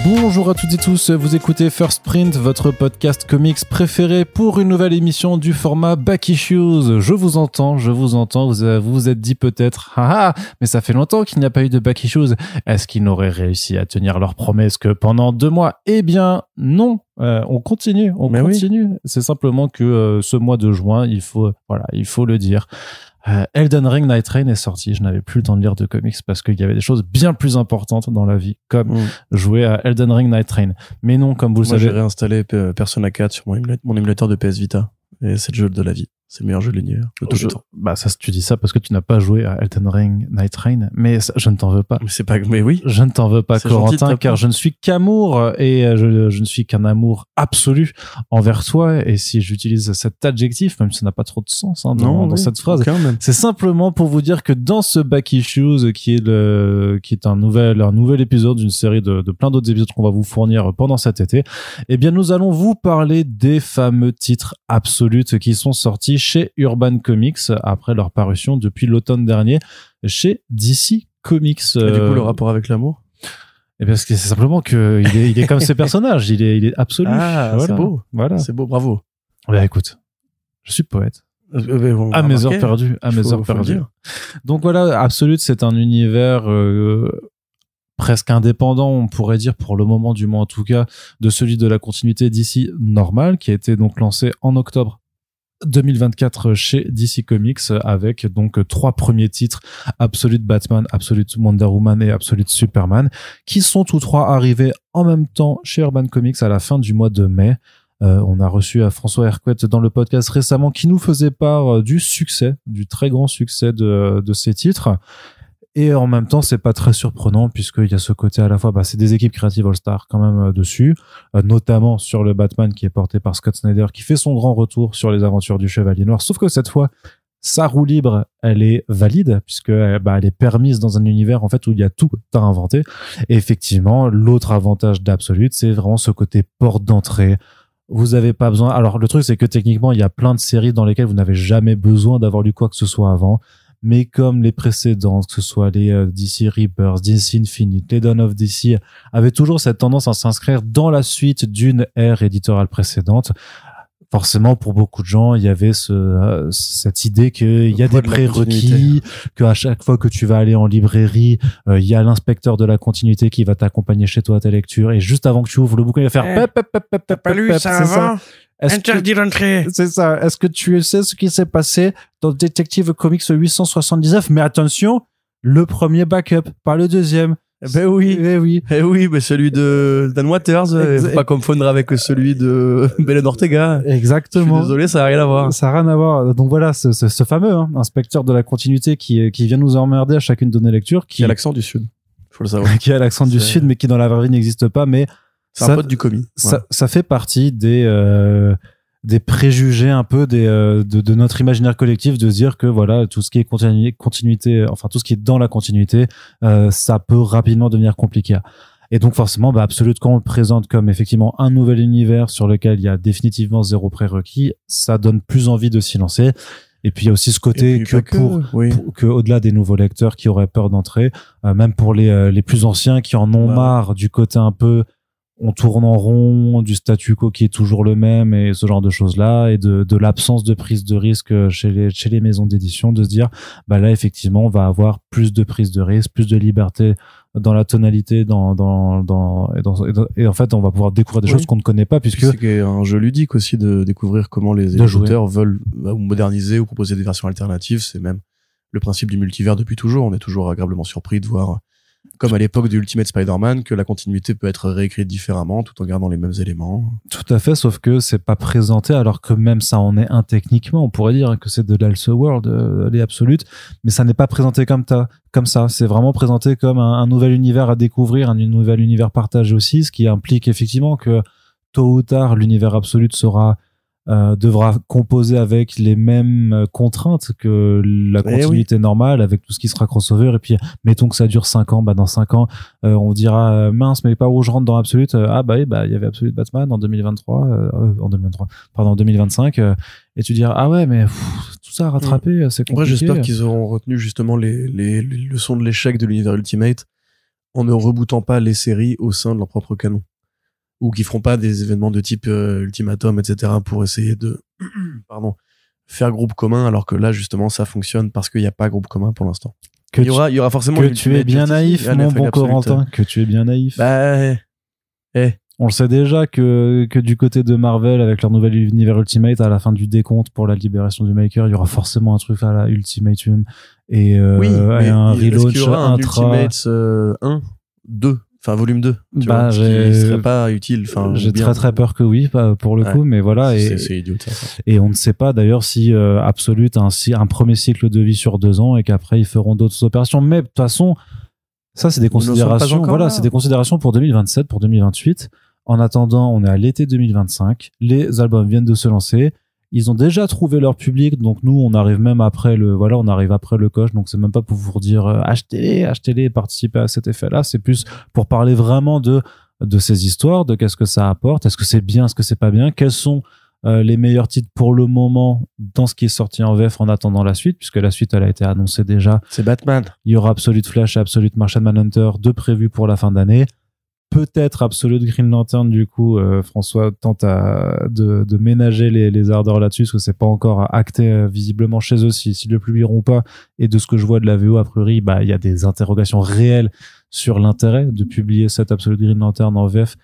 Bonjour à toutes et tous, vous écoutez First Print, votre podcast comics préféré pour une nouvelle émission du format Back Issues. Je vous entends, vous vous êtes dit peut-être, mais ça fait longtemps qu'il n'y a pas eu de Back Issues. Est-ce qu'ils n'auraient réussi à tenir leur promesse que pendant 2 mois? Eh bien, non. On continue. Oui. C'est simplement que ce mois de juin, il faut le dire. Elden Ring Night Rain est sorti. Je n'avais plus le temps de lire de comics parce qu'il y avait des choses bien plus importantes dans la vie, comme jouer à Elden Ring Night Rain. Mais non, comme vous le savez, j'ai réinstallé Persona 4 sur mon émulateur de PS Vita. Et c'est le jeu de la vie. C'est le meilleur jeu de l'univers de tout le temps. Bah, ça, tu dis ça parce que tu n'as pas joué à Elden Ring Night Rain. Mais ça, je ne t'en veux pas. Mais oui. Je ne t'en veux pas, Corentin, car je ne suis qu'amour et je ne suis qu'un amour absolu envers toi. Et si j'utilise cet adjectif, même si ça n'a pas trop de sens, dans cette phrase, c'est simplement pour vous dire que dans ce Back Issues, qui est un nouvel épisode d'une série de plein d'autres épisodes qu'on va vous fournir pendant cet été, eh bien, nous allons vous parler des fameux titres absolutes qui sont sortis chez Urban Comics après leur parution depuis l'automne dernier chez DC Comics. Et du coup, le rapport avec l'amour? Et parce que c'est simplement que il est comme ces personnages, il est absolu. Ah, voilà. C'est beau. Voilà. C'est beau, bravo. Bah écoute, je suis poète. À mes heures perdues. Donc voilà, Absolute, c'est un univers presque indépendant, on pourrait dire, pour le moment du moins en tout cas, de celui de la continuité DC normale, qui a été donc lancé en octobre 2024 chez DC Comics, avec donc 3 premiers titres, Absolute Batman, Absolute Wonder Woman et Absolute Superman, qui sont tous 3 arrivés en même temps chez Urban Comics à la fin du mois de mai. On a reçu à François Hercouet dans le podcast récemment, qui nous faisait part du très grand succès de ces titres. Et en même temps, c'est pas très surprenant puisqu'il y a ce côté à la fois, c'est des équipes créatives All-Star quand même dessus, notamment sur le Batman qui est porté par Scott Snyder, qui fait son grand retour sur les aventures du Chevalier Noir. Sauf que cette fois, sa roue libre, elle est valide puisque elle est permise dans un univers en fait où il y a tout à inventer. Et effectivement, l'autre avantage d'Absolute, c'est vraiment ce côté porte d'entrée. Vous avez pas besoin. Alors le truc, c'est que techniquement, il y a plein de séries dans lesquelles vous n'avez jamais besoin d'avoir lu quoi que ce soit avant. Mais comme les précédentes, que ce soit les DC Rebirth, DC Infinite, les Dawn of DC, avaient toujours cette tendance à s'inscrire dans la suite d'une ère éditoriale précédente. Forcément, pour beaucoup de gens, il y avait cette idée qu'il y a des prérequis, qu'à chaque fois que tu vas aller en librairie, il y a l'inspecteur de la continuité qui va t'accompagner chez toi à ta lecture, et juste avant que tu ouvres le bouquin, il va faire t'as pas lu ça avant? Interdit d'entrer. C'est ça. Est-ce que tu sais ce qui s'est passé dans Detective Comics 879? Mais attention, le premier backup, pas le deuxième. Oui, mais celui de Dan Waters, faut pas confondre avec celui de Belen Ortega. Exactement. Je suis désolé, ça a rien à voir. Ça a rien à voir. Donc voilà, ce fameux inspecteur de la continuité qui vient nous emmerder à chacune de nos lectures, qui a l'accent du Sud. Faut le savoir. Qui a l'accent du Sud, mais qui dans la vraie vie n'existe pas, mais c'est un pote du commis. Ça fait partie des préjugés un peu de notre imaginaire collectif, de se dire que voilà, tout ce qui est continuité, enfin tout ce qui est dans la continuité, ça peut rapidement devenir compliqué. Et donc forcément, Absolute, quand on le présente comme effectivement un nouvel univers sur lequel il y a définitivement 0 prérequis, ça donne plus envie de s'y lancer. Et puis il y a aussi ce côté que au-delà des nouveaux lecteurs qui auraient peur d'entrer, même pour les plus anciens qui en ont marre du côté un peu on tourne en rond, du statu quo qui est toujours le même et ce genre de choses-là, et de l'absence de prise de risque chez les maisons d'édition, de se dire, là, effectivement, on va avoir plus de prise de risque, plus de liberté dans la tonalité, et en fait, on va pouvoir découvrir des choses qu'on ne connaît pas, puisque c'est un jeu ludique aussi de découvrir comment les éditeurs veulent moderniser ou proposer des versions alternatives. C'est même le principe du multivers depuis toujours. On est toujours agréablement surpris de voir, comme à l'époque de Ultimate Spider-Man, que la continuité peut être réécrite différemment tout en gardant les mêmes éléments. Tout à fait, sauf que c'est pas présenté, alors que même ça en est un techniquement. On pourrait dire que c'est de l'Elseworld, les Absolutes, mais ça n'est pas présenté comme ça. C'est vraiment présenté comme un nouvel univers à découvrir, un nouvel univers partagé aussi, ce qui implique effectivement que tôt ou tard, l'univers Absolute devra composer avec les mêmes contraintes que la continuité normale, avec tout ce qui sera crossover. Et puis mettons que ça dure 5 ans, dans 5 ans on dira mince, mais pas où je rentre dans Absolute. Il y avait Absolute Batman en 2025, et tu diras mais tout ça à rattraper, c'est compliqué. J'espère qu'ils auront retenu justement les leçons de l'échec de l'univers Ultimate en ne rebootant pas les séries au sein de leur propre canon. Ou qui feront pas des événements de type Ultimatum, etc. pour essayer de faire groupe commun, alors que là, justement, ça fonctionne parce qu'il n'y a pas groupe commun pour l'instant. Il y aura forcément... Que tu es bien naïf, mon bon Corentin, que tu es bien naïf. Bah, On le sait déjà que du côté de Marvel, avec leur nouvel univers Ultimate, à la fin du décompte pour la libération du Maker, il y aura forcément un truc à la Ultimatum et un relaunch Ultimate 1, 2, enfin volume 2, qui serait pas utile. J'ai très peur que oui, pour le coup, mais voilà. C'est idiot ça. Et on ne sait pas d'ailleurs si Absolute a un premier cycle de vie sur 2 ans et qu'après ils feront d'autres opérations. Mais de toute façon, ça c'est des considérations. Voilà, c'est des considérations pour 2027, pour 2028. En attendant, on est à l'été 2025. Les albums viennent de se lancer. Ils ont déjà trouvé leur public, donc nous, on arrive même après le coche. Donc c'est même pas pour vous dire achetez-les, et participez à cet effet-là. C'est plus pour parler vraiment de ces histoires, de qu'est-ce que ça apporte, est-ce que c'est bien, est-ce que c'est pas bien, quels sont les meilleurs titres pour le moment dans ce qui est sorti en VF en attendant la suite, puisque la suite elle a été annoncée déjà. C'est Batman. Il y aura Absolute Flash et Absolute Martian Manhunter, 2 prévus pour la fin d'année. Peut-être Absolute Green Lantern, du coup, François tente de ménager les ardeurs là-dessus, parce que c'est pas encore acté visiblement chez eux s'ils le publieront ou pas. Et de ce que je vois de la VO, a priori, il y a des interrogations réelles sur l'intérêt de publier cet Absolute Green Lantern en VF,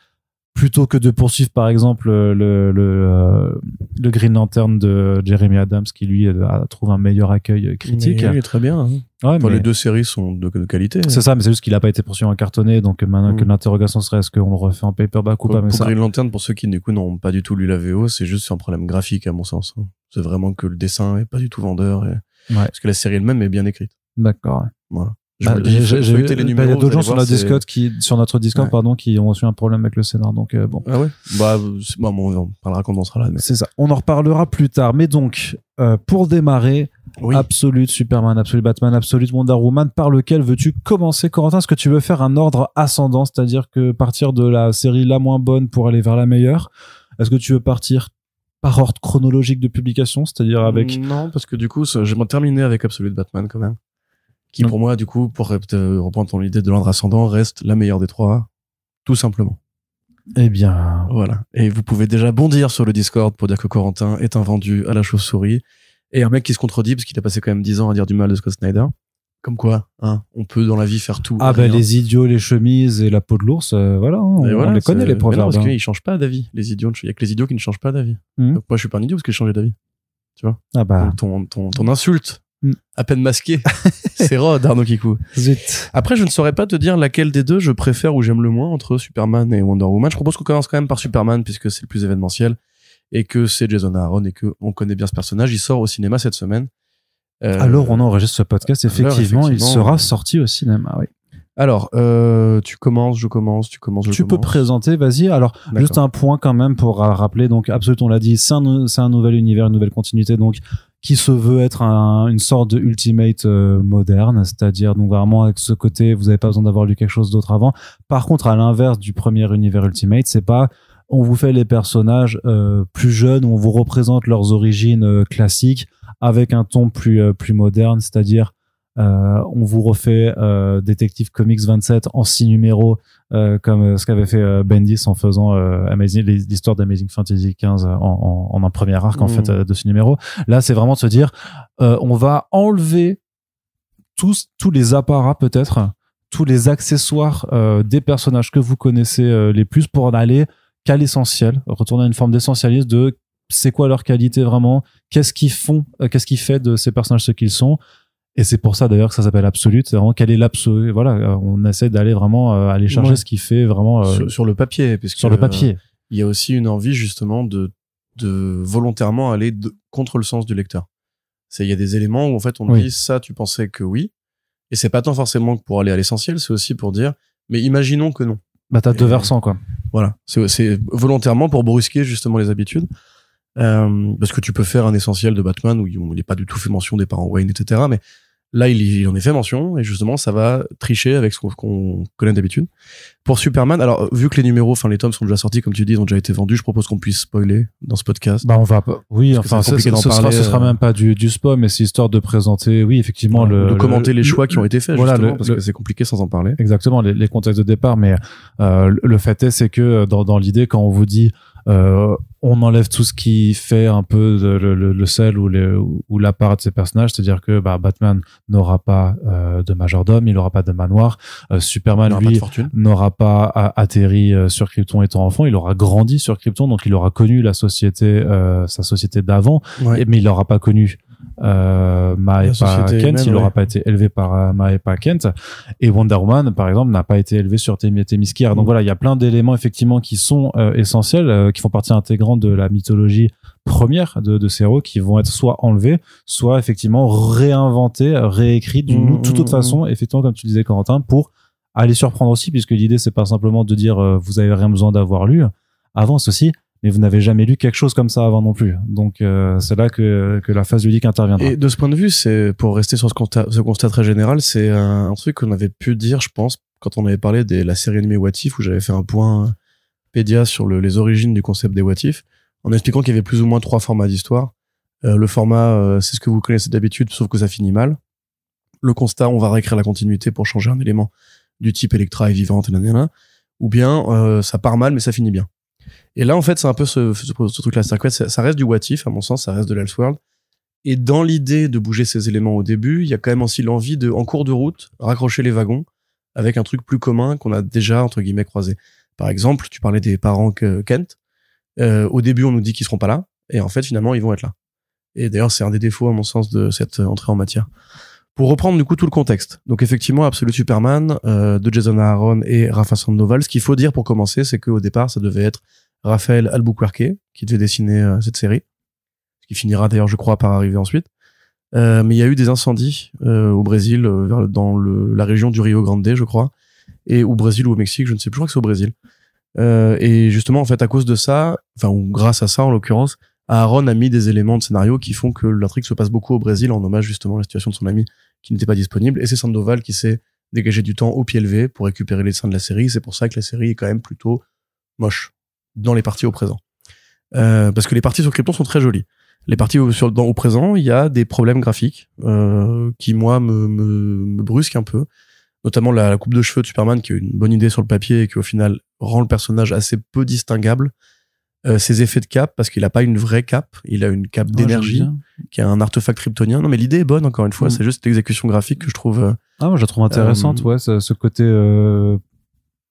plutôt que de poursuivre, par exemple, le Green Lantern de Jeremy Adams, qui lui trouve un meilleur accueil critique. Mais il est très bien. Hein. Ouais, mais... Les 2 séries sont de qualité. C'est ça, mais c'est juste qu'il n'a pas été poursuivi en cartonné, donc maintenant que l'interrogation serait est-ce qu'on le refait en paperback ou pas. Mais pour ça... Green Lantern, pour ceux qui du coup n'ont pas du tout lu la VO, c'est juste un problème graphique à mon sens. C'est vraiment que le dessin est pas du tout vendeur, parce que la série elle-même est bien écrite. D'accord. Ouais. Voilà. J'ai vu il y a d'autres gens sur notre Discord pardon, qui ont reçu un problème avec le scénar, donc bon. Ah ouais. On en parlera quand on sera là. Mais... C'est ça. On en reparlera plus tard. Mais donc, pour démarrer, Absolute Superman, Absolute Batman, Absolute Wonder Woman, par lequel veux-tu commencer, Corentin? Est-ce que tu veux faire un ordre ascendant, c'est-à-dire que partir de la série la moins bonne pour aller vers la meilleure? Est-ce que tu veux partir par ordre chronologique de publication, c'est-à-dire avec... Non, parce que du coup, je vais terminer avec Absolute Batman quand même. Qui pour moi, du coup, pour reprendre ton idée de l'ordre ascendant, reste la meilleure des 3, tout simplement. Eh bien... Voilà. Et vous pouvez déjà bondir sur le Discord pour dire que Corentin est un vendu à la chauve-souris et un mec qui se contredit parce qu'il a passé quand même 10 ans à dire du mal de Scott Snyder. Comme quoi, on peut dans la vie faire tout. Les idiots, les chemises et la peau de l'ours, on les connaît les proverbes. Parce qu'ils changent pas d'avis, les idiots. Il y a que les idiots qui ne changent pas d'avis. Donc moi, je suis pas un idiot parce que j'ai changé d'avis. Tu vois? Donc ton insulte, à peine masqué, c'est Rod, Arnaud Kikou. Zut. Après, je ne saurais pas te dire laquelle des 2 je préfère ou j'aime le moins entre Superman et Wonder Woman. Je propose qu'on commence quand même par Superman puisque c'est le plus événementiel et que c'est Jason Aaron et que on connaît bien ce personnage. Il sort au cinéma cette semaine. Alors, on enregistre ce podcast. Effectivement, il sera sorti au cinéma. Oui. Alors, tu commences, je commence, tu commences, je commence. Tu peux présenter, vas-y. Alors, juste un point quand même pour rappeler. Donc, Absolute, on l'a dit, c'est un nouvel univers, une nouvelle continuité, donc qui se veut être une sorte de Ultimate moderne, c'est-à-dire donc vraiment avec ce côté, vous n'avez pas besoin d'avoir lu quelque chose d'autre avant. Par contre, à l'inverse du premier univers Ultimate, c'est pas on vous fait les personnages plus jeunes, on vous représente leurs origines classiques avec un ton plus moderne, c'est-à-dire on vous refait Detective Comics 27 en 6 numéros comme ce qu'avait fait Bendis en faisant l'histoire d'Amazing Fantasy 15 en un premier arc en fait de ce numéro. Là, c'est vraiment de se dire on va enlever tous les apparats peut-être, tous les accessoires des personnages que vous connaissez les plus pour en aller qu'à l'essentiel, retourner à une forme d'essentialisme de c'est quoi leur qualité vraiment, qu'est-ce qu'ils font, qu'est-ce qui fait de ces personnages ce qu'ils sont. Et c'est pour ça d'ailleurs que ça s'appelle Absolute, c'est vraiment quel est l'absolu. Voilà, on essaie d'aller vraiment aller chercher ce qui fait vraiment sur le papier, puisque sur le papier. Il y a aussi une envie justement de volontairement aller contre le sens du lecteur. Il y a des éléments où en fait on dit ça, tu pensais que oui, et c'est pas tant forcément pour aller à l'essentiel, c'est aussi pour dire mais imaginons que non. Bah t'as 2 versants quoi. Voilà, c'est volontairement pour brusquer justement les habitudes. Parce que tu peux faire un essentiel de Batman où il n'est pas du tout fait mention des parents Wayne, etc. Mais Là, il en est fait mention, et justement, ça va tricher avec ce qu'on connaît d'habitude. Pour Superman, alors, vu que les numéros, les tomes sont déjà sortis, comme tu dis, ils ont déjà été vendus, je propose qu'on puisse spoiler dans ce podcast. On va pas, oui, enfin, ce sera même pas du spoil, mais c'est histoire de présenter, oui, effectivement, de commenter les choix qui ont été faits, justement, parce que c'est compliqué sans en parler. Exactement, les contextes de départ, mais, le fait est, c'est que, dans l'idée, quand on vous dit, on enlève tout ce qui fait un peu le sel ou la part de ces personnages, c'est-à-dire que Batman n'aura pas de majordome, il n'aura pas de manoir, Superman lui n'aura pas atterri sur Krypton étant enfant, il aura grandi sur Krypton, donc il aura connu la société, sa société d'avant, mais il n'aura pas connu Mahepa Kent, il n'aura pas été élevé par Mahepa Kent, et Wonder Woman par exemple n'a pas été élevé sur Themyscira. Donc voilà, il y a plein d'éléments effectivement qui sont essentiels, qui font partie intégrante de la mythologie première de ces héros, qui vont être soit enlevés, soit effectivement réinventés, réécrits d'une toute autre façon, effectivement comme tu disais Corentin, pour aller surprendre aussi, puisque l'idée c'est pas simplement de dire vous avez rien besoin d'avoir lu avant ceci, mais vous n'avez jamais lu quelque chose comme ça avant non plus. Donc c'est là que la phase ludique interviendra. Et de ce point de vue, c'est pour rester sur ce constat très général, c'est un truc qu'on avait pu dire, je pense, quand on avait parlé de la série animée What If, où j'avais fait un point pédia sur les origines du concept des What If, en expliquant qu'il y avait plus ou moins 3 formats d'histoire. Le format, c'est ce que vous connaissez d'habitude, sauf que ça finit mal. Le constat, on va réécrire la continuité pour changer un élément du type Elektra est vivante, ou bien ça part mal, mais ça finit bien. Et là, en fait, c'est un peu ce truc-là. C'est-à-dire que ça reste du what if, à mon sens, ça reste de l'Elseworld. Et dans l'idée de bouger ces éléments au début, il y a quand même aussi l'envie de, en cours de route, raccrocher les wagons avec un truc plus commun qu'on a déjà, entre guillemets, croisé. Par exemple, tu parlais des parents Kent. Au début, on nous dit qu'ils seront pas là. Et en fait, finalement, ils vont être là. Et d'ailleurs, c'est un des défauts, à mon sens, de cette entrée en matière. Pour reprendre, du coup, tout le contexte. Donc, effectivement, Absolute Superman, de Jason Aaron et Rafa Sandoval. Ce qu'il faut dire pour commencer, c'est qu'au départ, ça devait être Raphaël Albuquerque qui devait dessiner cette série, ce qui finira d'ailleurs je crois par arriver ensuite, mais il y a eu des incendies au Brésil, dans la région du Rio Grande je crois, et au Brésil ou au Mexique, je ne sais plus, je crois que c'est au Brésil, et justement en fait à cause de ça, enfin ou grâce à ça en l'occurrence, Aaron a mis des éléments de scénario qui font que l'intrigue se passe beaucoup au Brésil en hommage justement à la situation de son ami qui n'était pas disponible, et c'est Sandoval qui s'est dégagé du temps au pied levé pour récupérer les dessins de la série. C'est pour ça que la série est quand même plutôt moche dans les parties au présent, parce que les parties sur Krypton sont très jolies. Les parties au présent, il y a des problèmes graphiques qui moi me brusquent un peu, notamment la coupe de cheveux de Superman qui est une bonne idée sur le papier et qui au final rend le personnage assez peu distinguable. Ses effets de cape, parce qu'il a pas une vraie cape, il a une cape d'énergie qui est un artefact kryptonien. Non mais l'idée est bonne, encore une fois, c'est juste l'exécution graphique que je trouve moi je la trouve intéressante, ce côté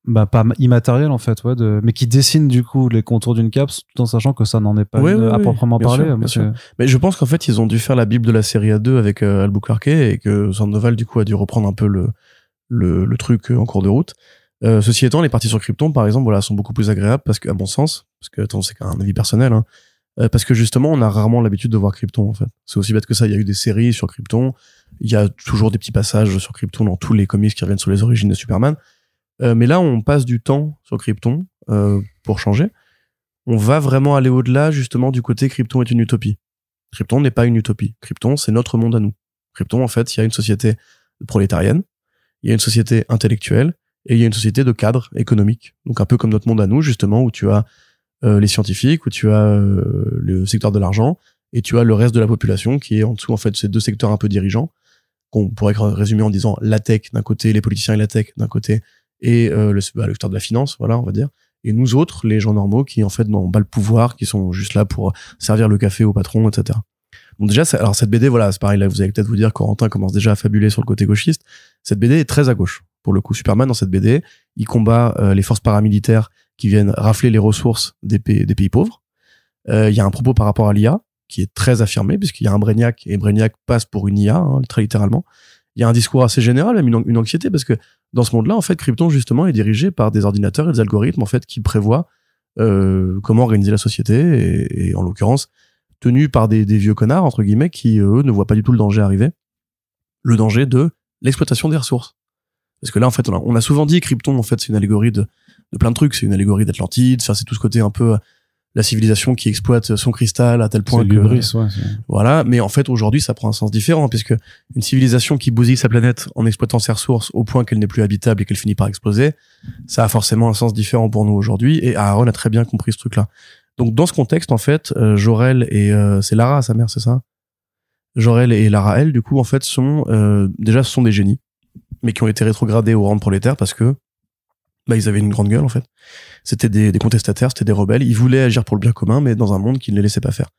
pas immatériel en fait, mais qui dessine du coup les contours d'une cape tout en sachant que ça n'en est pas à proprement parler. Bien sûr. Mais je pense qu'en fait ils ont dû faire la bible de la série A2 avec Albuquerque, et que Sandoval du coup a dû reprendre un peu le truc en cours de route. Ceci étant, les parties sur Krypton par exemple sont beaucoup plus agréables, parce que à mon sens, parce que c'est qu'un avis personnel, parce que justement on a rarement l'habitude de voir Krypton en fait. C'est aussi bête que ça, il y a eu des séries sur Krypton, il y a toujours des petits passages sur Krypton dans tous les comics qui reviennent sur les origines de Superman. Mais là, on passe du temps sur Krypton pour changer. On va vraiment aller au-delà, justement, du côté Krypton est une utopie. Krypton n'est pas une utopie. Krypton, c'est notre monde à nous. Krypton, en fait, il y a une société prolétarienne, il y a une société intellectuelle, et il y a une société de cadre économique. Donc un peu comme notre monde à nous, justement, où tu as les scientifiques, où tu as le secteur de l'argent, et tu as le reste de la population qui est en dessous, en fait, ces deux secteurs un peu dirigeants, qu'on pourrait résumer en disant la tech d'un côté, les politiciens et la tech d'un côté, et le secteur de la finance, voilà, on va dire. Et nous autres, les gens normaux, qui en fait n'ont pas le pouvoir, qui sont juste là pour servir le café au patron, etc. Donc déjà, alors cette BD, c'est pareil, là vous allez peut-être vous dire, Corentin commence déjà à fabuler sur le côté gauchiste. Cette BD est très à gauche. Pour le coup, Superman, dans cette BD, il combat les forces paramilitaires qui viennent rafler les ressources des pays pauvres. Il y a un propos par rapport à l'IA, qui est très affirmé, puisqu'il y a un Brainiac, et Brainiac passe pour une IA, très littéralement. Il y a un discours assez général, même une anxiété, parce que dans ce monde-là, en fait, Krypton, justement, est dirigé par des ordinateurs et des algorithmes, en fait, qui prévoient comment organiser la société, et en l'occurrence, tenus par des vieux connards, entre guillemets, qui, eux, ne voient pas du tout le danger arriver. Le danger de l'exploitation des ressources. Parce que là, en fait, on a souvent dit Krypton, en fait, c'est une allégorie de plein de trucs. C'est une allégorie d'Atlantide, c'est tout ce côté un peu la civilisation qui exploite son cristal à tel point que voilà. Mais en fait, aujourd'hui, ça prend un sens différent, puisque une civilisation qui bousille sa planète en exploitant ses ressources au point qu'elle n'est plus habitable et qu'elle finit par exploser, ça a forcément un sens différent pour nous aujourd'hui. Et Aaron a très bien compris ce truc-là. Donc, dans ce contexte, en fait, Jor-El et c'est Lara, sa mère, c'est ça? Jor-El et Lara-El, du coup, en fait, sont déjà ce sont des génies, mais qui ont été rétrogradés au rang de prolétaires parce que ils avaient une grande gueule, en fait. C'était des contestataires, c'était des rebelles. Ils voulaient agir pour le bien commun, mais dans un monde qui ne les laissait pas faire.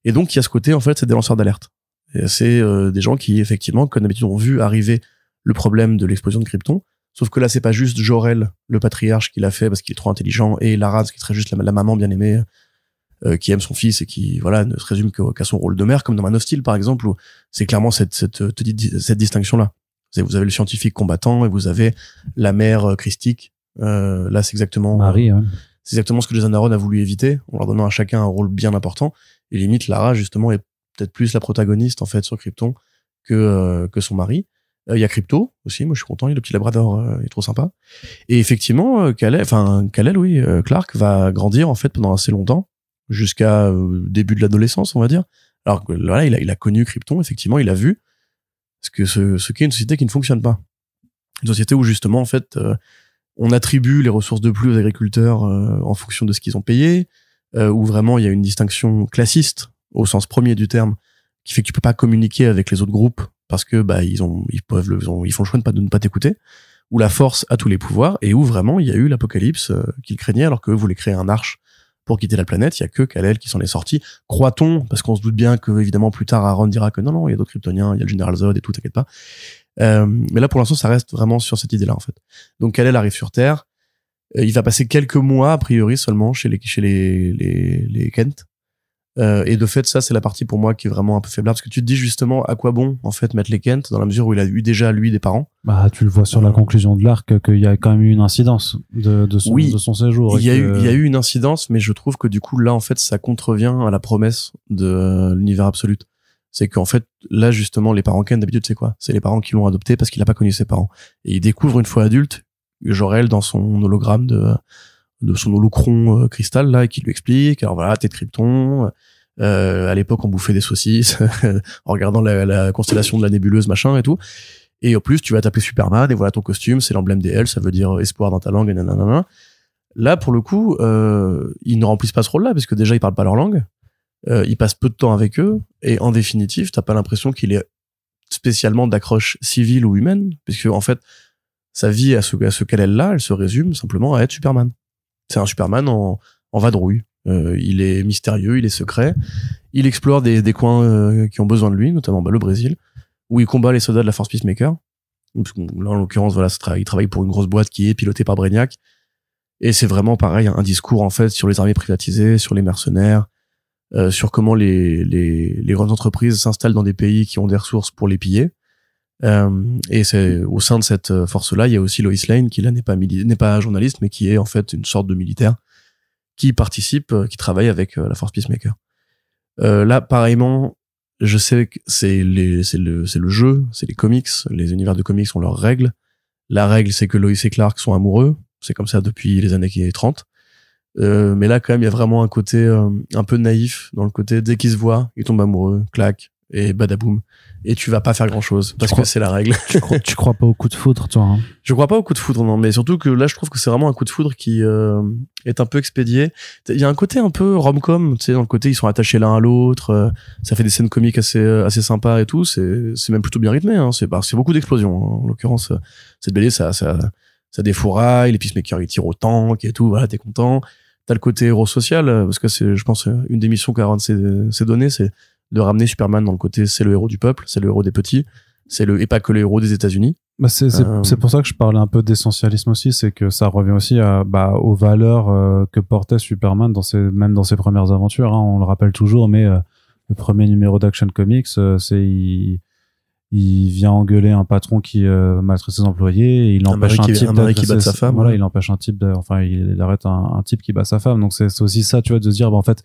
Et donc, il y a ce côté, en fait, c'est des lanceurs d'alerte. Et c'est des gens qui, effectivement, comme d'habitude, ont vu arriver le problème de l'explosion de Krypton. Sauf que là, c'est pas juste Jor-El, le patriarche, qui l'a fait parce qu'il est trop intelligent, et Lara, qui serait juste la maman bien aimée, qui aime son fils et qui, voilà, ne se résume qu'à son rôle de mère, comme dans Man of Steel, par exemple, où c'est clairement cette distinction-là. Vous avez le scientifique combattant et vous avez la mère christique. Là, c'est exactement Marie, ouais. C'est exactement ce que Jason Aaron a voulu éviter, en leur donnant à chacun un rôle bien important. Et limite, Lara, justement, est peut-être plus la protagoniste, en fait, sur Krypton que son mari. Il y a Crypto aussi, moi je suis content, il est le petit labrador, il est trop sympa. Et effectivement, Kal-El, oui, Clark va grandir, en fait, pendant assez longtemps, jusqu'à début de l'adolescence, on va dire. Alors que là, il a connu Krypton, effectivement, il a vu ce qu'est une société qui ne fonctionne pas. Une société où, justement, en fait, on attribue les ressources de plus aux agriculteurs en fonction de ce qu'ils ont payé, où vraiment il y a une distinction classiste au sens premier du terme, qui fait que tu peux pas communiquer avec les autres groupes parce que ils font le choix de ne pas t'écouter, où la force a tous les pouvoirs et où vraiment il y a eu l'apocalypse qu'ils craignaient alors que vous voulez créer un arche pour quitter la planète. Il y a que Kal-El qui s'en est sorti, croit-on, parce qu'on se doute bien que évidemment plus tard Aaron dira que non, il y a d'autres Kryptoniens, il y a le général Zod et tout, t'inquiète pas. Mais là pour l'instant ça reste vraiment sur cette idée-là, en fait. Donc Kal-El arrive sur Terre, il va passer quelques mois a priori seulement chez les Kent. Et de fait, ça, c'est la partie pour moi qui est vraiment un peu faible, parce que tu te dis justement à quoi bon, en fait, mettre les Kent, dans la mesure où il a eu déjà, lui, des parents. Tu le vois sur la conclusion de l'arc, qu'il y a quand même eu une incidence de son séjour. Il y a eu une incidence, mais je trouve que du coup, là, en fait, ça contrevient à la promesse de l'univers absolu. C'est qu'en fait, là, justement, les parents Kent, d'habitude, c'est quoi? C'est les parents qui l'ont adopté parce qu'il a pas connu ses parents. Et il découvre une fois adulte, Jor-El dans son hologramme de son holocron cristal là, et qui lui explique, alors voilà, t'es de Krypton, à l'époque on bouffait des saucisses en regardant la constellation de la nébuleuse, machin et tout, et en plus tu vas t'appeler Superman, et voilà ton costume, c'est l'emblème des L, ça veut dire espoir dans ta langue, et nanana. Là pour le coup ils ne remplissent pas ce rôle là parce que déjà ils parlent pas leur langue, ils passent peu de temps avec eux, et en définitive t'as pas l'impression qu'il est spécialement d'accroche civile ou humaine, puisque en fait sa vie à ce qu'elle est là, elle se résume simplement à être Superman. C'est un Superman en vadrouille. Il est mystérieux, il est secret. Il explore des coins qui ont besoin de lui, notamment le Brésil, où il combat les soldats de la Force Peacemaker. Là, en l'occurrence, voilà, il travaille pour une grosse boîte qui est pilotée par Brainiac. Et c'est vraiment pareil, un discours en fait sur les armées privatisées, sur les mercenaires, sur comment les grandes entreprises s'installent dans des pays qui ont des ressources pour les piller. Et c'est au sein de cette force-là, il y a aussi Lois Lane qui là n'est pas journaliste, mais qui est en fait une sorte de militaire qui participe, qui travaille avec la Force Peacemaker. Là, pareillement, je sais que c'est le jeu, c'est les comics, les univers de comics ont leurs règles. La règle, c'est que Lois et Clark sont amoureux, c'est comme ça depuis les années 30. Mais là, quand même, il y a vraiment un côté un peu naïf dans le côté dès qu'ils se voient, ils tombent amoureux, clac, et badaboum. Et tu vas pas faire grand chose parce que c'est la règle. Tu crois pas au coup de foudre, toi, hein? Je crois pas au coup de foudre, non, mais surtout que là, je trouve que c'est vraiment un coup de foudre qui est un peu expédié. Il y a un côté un peu rom-com, tu sais, dans le côté ils sont attachés l'un à l'autre, ça fait des scènes comiques assez sympas et tout, c'est même plutôt bien rythmé, hein. C'est beaucoup d'explosions, hein. En l'occurrence, cette BD, ça défouraille, les Peacemakers ils tirent au tank et tout, voilà, t'es content. T'as le côté héros social, parce que c'est, je pense, une des missions qu'Aaron s'est donné, c'est de ramener Superman dans le côté c'est le héros du peuple, c'est le héros des petits, et pas que le héros des États-Unis. C'est pour ça que je parlais un peu d'essentialisme aussi, c'est que ça revient aussi aux valeurs que portait Superman même dans ses premières aventures, hein. On le rappelle toujours, mais le premier numéro d'Action Comics, il vient engueuler un patron qui maltraite ses employés, et il empêche un mari qui bat sa femme. Voilà, il empêche un type il arrête un type qui bat sa femme. Donc c'est aussi ça, tu vois, de se dire en fait,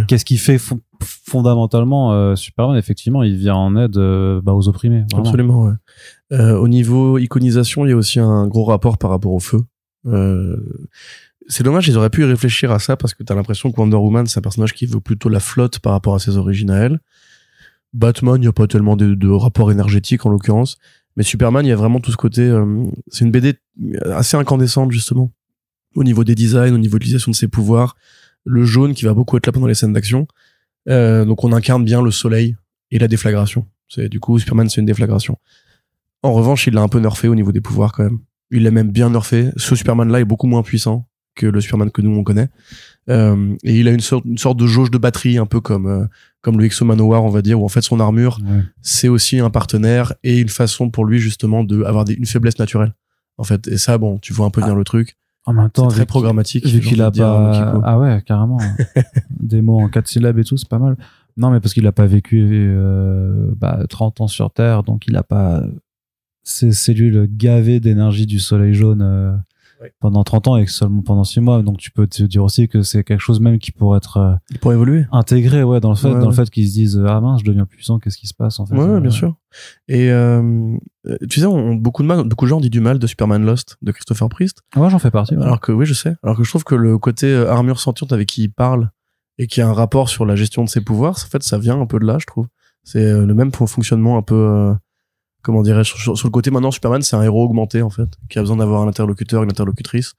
qu'est-ce qu'il fait fondamentalement Superman, effectivement, il vient en aide aux opprimés. Vraiment. Absolument, ouais. Au niveau iconisation, il y a aussi un gros rapport par rapport au feu. C'est dommage, ils auraient pu y réfléchir à ça parce que t'as l'impression que Wonder Woman, c'est un personnage qui veut plutôt la flotte par rapport à ses origines à elle. Batman, il n'y a pas tellement de rapport énergétique en l'occurrence. Mais Superman, il y a vraiment tout ce côté... c'est une BD assez incandescente, justement. Au niveau des designs, au niveau de l'utilisation de ses pouvoirs. Le jaune qui va beaucoup être là pendant les scènes d'action. Donc on incarne bien le soleil et la déflagration. Du coup, Superman, c'est une déflagration. En revanche, il l'a un peu nerfé au niveau des pouvoirs quand même. Il l'a même bien nerfé. Ce Superman-là est beaucoup moins puissant que le Superman que nous on connaît. Et il a une sorte de jauge de batterie, un peu comme le X-O Manowar, on va dire, où en fait son armure, c'est aussi un partenaire et une façon pour lui justement de avoir une faiblesse naturelle. En fait, et ça, bon, tu vois un peu venir le truc. En même temps, c'est très programmatique. Vu qu'il a pas, ah ouais, carrément. Des mots en 4 syllabes et tout, c'est pas mal. Non, mais parce qu'il a pas vécu 30 ans sur Terre, donc il a pas ces cellules gavées d'énergie du soleil jaune pendant 30 ans et seulement pendant 6 mois. Donc tu peux te dire aussi que c'est quelque chose même qui pourrait être il pourrait évoluer, intégré dans le fait qu'ils se disent ah mince, je deviens puissant, qu'est-ce qui se passe en fait. Ouais, bien sûr. Et tu sais, beaucoup de gens ont dit du mal de Superman Lost de Christopher Priest. Ouais, j'en fais partie. Alors que oui, je sais. Alors que je trouve que le côté armure sentiente avec qui il parle et qui a un rapport sur la gestion de ses pouvoirs, en fait, ça vient un peu de là, je trouve. C'est le même fonctionnement un peu comment dirais-je, sur le côté maintenant, Superman, c'est un héros augmenté, en fait, qui a besoin d'avoir un interlocuteur, une interlocutrice,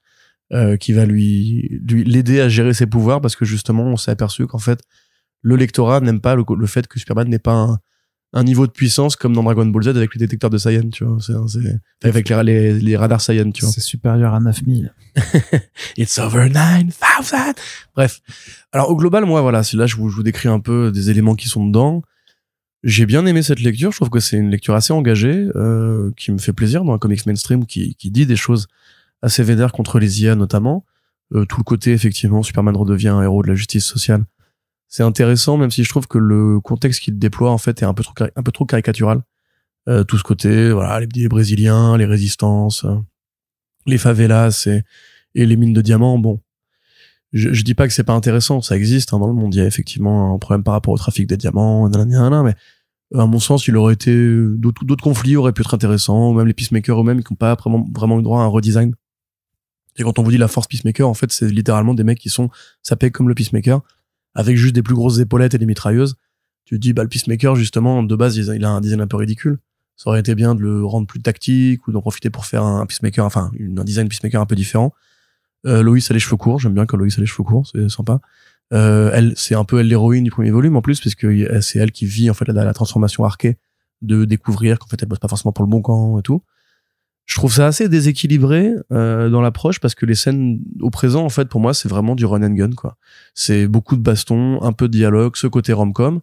qui va l'aider à gérer ses pouvoirs, parce que justement, on s'est aperçu qu'en fait, le lectorat n'aime pas le fait que Superman n'ait pas un niveau de puissance comme dans Dragon Ball Z avec les détecteurs de Saiyan, tu vois. Avec les radars Saiyan, tu vois. C'est supérieur à 9000. It's over 9000. Bref. Alors, au global, moi, voilà, là, je vous décris un peu des éléments qui sont dedans. J'ai bien aimé cette lecture, je trouve que c'est une lecture assez engagée, qui me fait plaisir dans un comics mainstream qui dit des choses assez vénères contre les IA notamment. Tout le côté, effectivement, Superman redevient un héros de la justice sociale. C'est intéressant, même si je trouve que le contexte qu'il déploie, en fait, est un peu trop caricatural. Tout ce côté, voilà, les Brésiliens, les résistances, les favelas et les mines de diamants, bon. Je dis pas que c'est pas intéressant, ça existe dans le monde, il y a effectivement un problème par rapport au trafic des diamants, mais à mon sens, il aurait été d'autres conflits auraient pu être intéressants, ou même les Peacemakers eux-mêmes qui n'ont pas vraiment eu droit à un redesign. Et quand on vous dit la force Peacemaker, en fait, c'est littéralement des mecs qui sont sapés comme le Peacemaker, avec juste des plus grosses épaulettes et des mitrailleuses. Tu te dis, le Peacemaker, justement, de base, il a un design un peu ridicule. Ça aurait été bien de le rendre plus tactique ou d'en profiter pour faire un Peacemaker, enfin, un design Peacemaker un peu différent. Lois a les cheveux courts, j'aime bien quand Lois a les cheveux courts, c'est sympa. Elle, c'est un peu elle l'héroïne du premier volume en plus, parce que c'est elle qui vit en fait la transformation arquée, de découvrir qu'en fait elle bosse pas forcément pour le bon camp et tout. Je trouve ça assez déséquilibré dans l'approche, parce que les scènes au présent, en fait, pour moi, c'est vraiment du run and gun, quoi. C'est beaucoup de baston, un peu de dialogue, ce côté rom-com.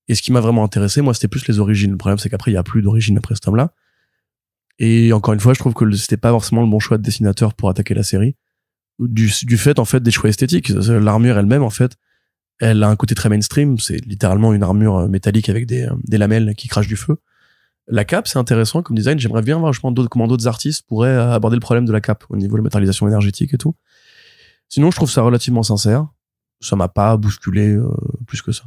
Et ce qui m'a vraiment intéressé, moi, c'était plus les origines. Le problème, c'est qu'après, il y a plus d'origine après ce tome-là. Et encore une fois, je trouve que c'était pas forcément le bon choix de dessinateur pour attaquer la série. Du fait, en fait, des choix esthétiques. L'armure elle-même, en fait, elle a un côté très mainstream. C'est littéralement une armure métallique avec des lamelles qui crachent du feu. La cape, c'est intéressant comme design. J'aimerais bien voir, comment d'autres artistes pourraient aborder le problème de la cape au niveau de la matérialisation énergétique et tout. Sinon, je trouve ça relativement sincère. Ça m'a pas bousculé plus que ça.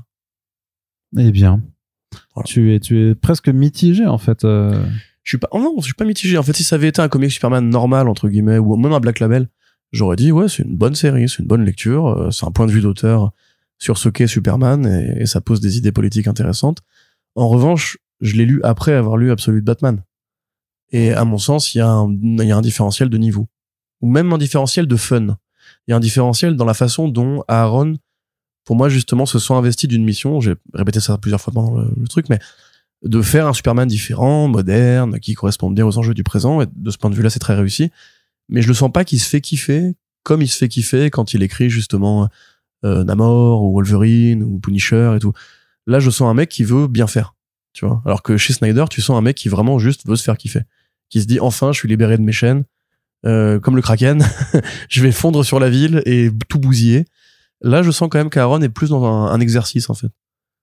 Eh bien, voilà. Tu es presque mitigé, en fait. Je suis pas mitigé. En fait, si ça avait été un comic Superman normal, entre guillemets, ou même un Black Label, j'aurais dit, ouais, c'est une bonne série, c'est une bonne lecture, c'est un point de vue d'auteur sur ce qu'est Superman, et ça pose des idées politiques intéressantes. En revanche, je l'ai lu après avoir lu Absolute Batman. Et à mon sens, il y a un différentiel de niveau. Ou même un différentiel de fun. Il y a un différentiel dans la façon dont Aaron, pour moi, justement, se sont investis d'une mission, j'ai répété ça plusieurs fois pendant le truc, mais de faire un Superman différent, moderne, qui corresponde bien aux enjeux du présent, et de ce point de vue-là, c'est très réussi. Mais je le sens pas qu'il se fait kiffer comme il se fait kiffer quand il écrit justement Namor ou Wolverine ou Punisher et tout. Là, je sens un mec qui veut bien faire, tu vois. Alors que chez Snyder, tu sens un mec qui vraiment juste veut se faire kiffer, qui se dit enfin, je suis libéré de mes chaînes, comme le Kraken, je vais fondre sur la ville et tout bousiller. Là, je sens quand même qu'Aaron est plus dans un exercice en fait,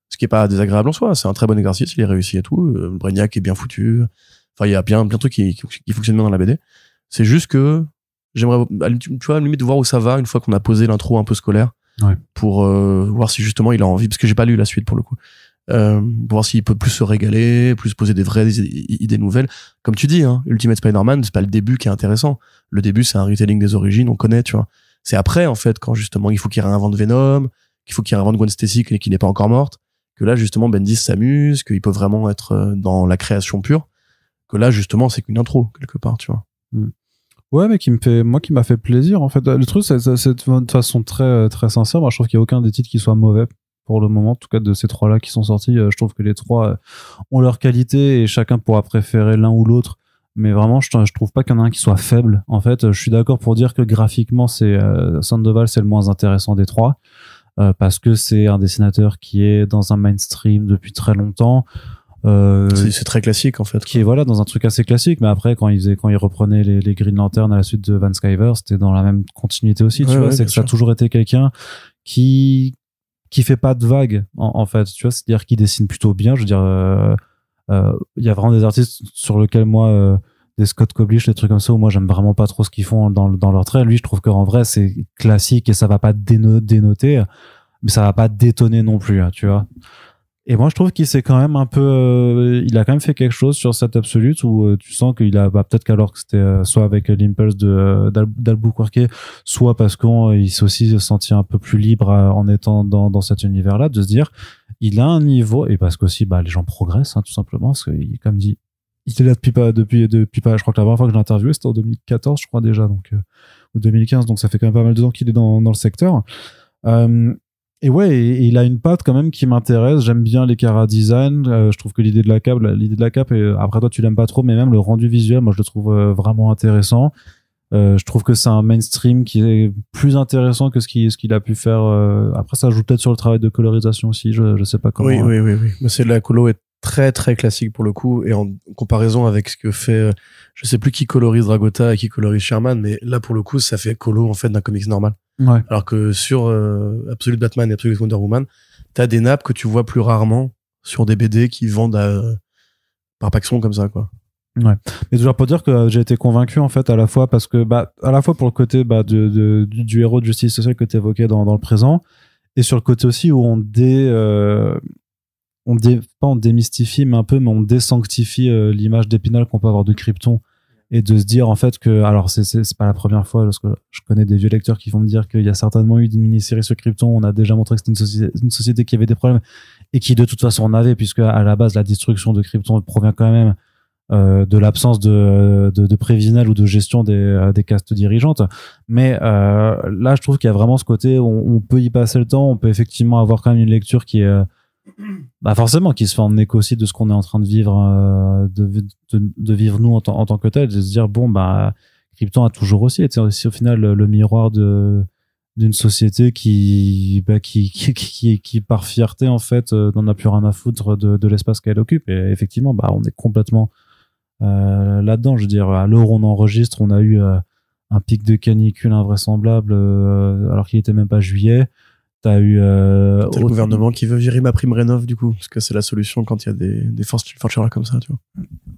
ce qui est pas désagréable en soi. C'est un très bon exercice, il est réussi et tout. Brainiac est bien foutu. Enfin, il y a bien de trucs qui fonctionnent bien dans la BD. C'est juste que j'aimerais, tu vois, à la limite, voir où ça va une fois qu'on a posé l'intro un peu scolaire, ouais, pour voir si justement il a envie, parce que j'ai pas lu la suite pour le coup, pour voir s'il peut plus se régaler, plus poser des vraies idées nouvelles. Comme tu dis, hein, Ultimate Spider-Man, c'est pas le début qui est intéressant. Le début, c'est un retelling des origines, on connaît, tu vois. C'est après, en fait, quand justement il faut qu'il réinvente Venom, qu'il faut qu'il réinvente Gwen Stacy qui n'est pas encore morte, que là justement Bendis s'amuse, qu'il peut vraiment être dans la création pure, que là justement c'est qu'une intro quelque part, tu vois. Ouais, mais qui m'a fait plaisir en fait. Le truc, c'est de façon très très sincère. Moi, je trouve qu'il y a aucun des titres qui soit mauvais pour le moment. En tout cas, de ces trois-là qui sont sortis, je trouve que les trois ont leur qualité et chacun pourra préférer l'un ou l'autre. Mais vraiment, je trouve pas qu'il y en a un qui soit faible. En fait, je suis d'accord pour dire que graphiquement, Sandoval, c'est le moins intéressant des trois. Parce que c'est un dessinateur qui est dans un mainstream depuis très longtemps. C'est très classique en fait. Qui est voilà dans un truc assez classique, mais après quand il reprenait les Green Lantern à la suite de Van Sciver, c'était dans la même continuité aussi. Tu vois, c'est que ça a toujours été quelqu'un qui fait pas de vagues en fait. Tu vois, c'est-à-dire qu'il dessine plutôt bien. Je veux dire, il y a vraiment des artistes sur lesquels moi des Scott Koblish, des trucs comme ça où moi j'aime vraiment pas trop ce qu'ils font dans leurs traits. Lui, je trouve qu'en vrai c'est classique et ça va pas dénoter, mais ça va pas détonner non plus, hein, tu vois. Et moi je trouve qu'il s'est quand même un peu il a quand même fait quelque chose sur cette Absolute où tu sens qu'il a peut-être qu'alors que c'était soit avec l'impulse d'Albuquerque, soit parce qu'il s'est aussi senti un peu plus libre en étant dans cet univers-là, de se dire il a un niveau, et parce qu'aussi les gens progressent, hein, tout simplement, parce que comme dit il était là depuis pas, je crois que la première fois que je l'ai interviewé, c'était en 2014, je crois déjà, donc, ou 2015, donc ça fait quand même pas mal de temps qu'il est dans le secteur. Et ouais, et il a une patte quand même qui m'intéresse. J'aime bien les chara design. Je trouve que l'idée de la cape, et après toi tu l'aimes pas trop, mais même le rendu visuel, moi je le trouve vraiment intéressant. Je trouve que c'est un mainstream qui est plus intéressant que ce qu'il a pu faire. Après ça joue peut-être sur le travail de colorisation aussi. Je sais pas comment. Oui. Mais c'est la colo est très très classique pour le coup, et en comparaison avec ce que fait je sais plus qui colorise Dragota et qui colorise Sherman, mais là pour le coup ça fait colo en fait d'un comics normal. Ouais. Alors que sur Absolute Batman et Absolute Wonder Woman, t'as des nappes que tu vois plus rarement sur des BD qui vendent par paxon comme ça, quoi. Ouais. Mais toujours pour dire que j'ai été convaincu en fait à la fois parce que à la fois pour le côté du héros de justice sociale que t'évoquais dans le présent, et sur le côté aussi où on démystifie, mais on désanctifie l'image d'Épinal qu'on peut avoir de Krypton, et de se dire en fait que, alors c'est pas la première fois, parce que je connais des vieux lecteurs qui vont me dire qu'il y a certainement eu une mini-série sur Krypton, on a déjà montré que c'était une société qui avait des problèmes, et qui de toute façon en avait, puisque à la base la destruction de Krypton provient quand même de l'absence de prévisionnel ou de gestion des castes dirigeantes. Mais là je trouve qu'il y a vraiment ce côté où on peut y passer le temps, on peut effectivement avoir quand même une lecture qui est forcément qui se fait en écho aussi de ce qu'on est en train de vivre, de vivre nous en tant que tel, de se dire Krypton a toujours aussi été aussi au final le miroir d'une société qui par fierté en fait n'en a plus rien à foutre de l'espace qu'elle occupe, et effectivement on est complètement là-dedans. Je veux dire, à l'heure où on enregistre, on a eu un pic de canicule invraisemblable alors qu'il était même pas juillet. T'as eu le gouvernement qui veut virer MaPrimeRénov' du coup, parce que c'est la solution quand il y a des forces là comme ça, tu vois.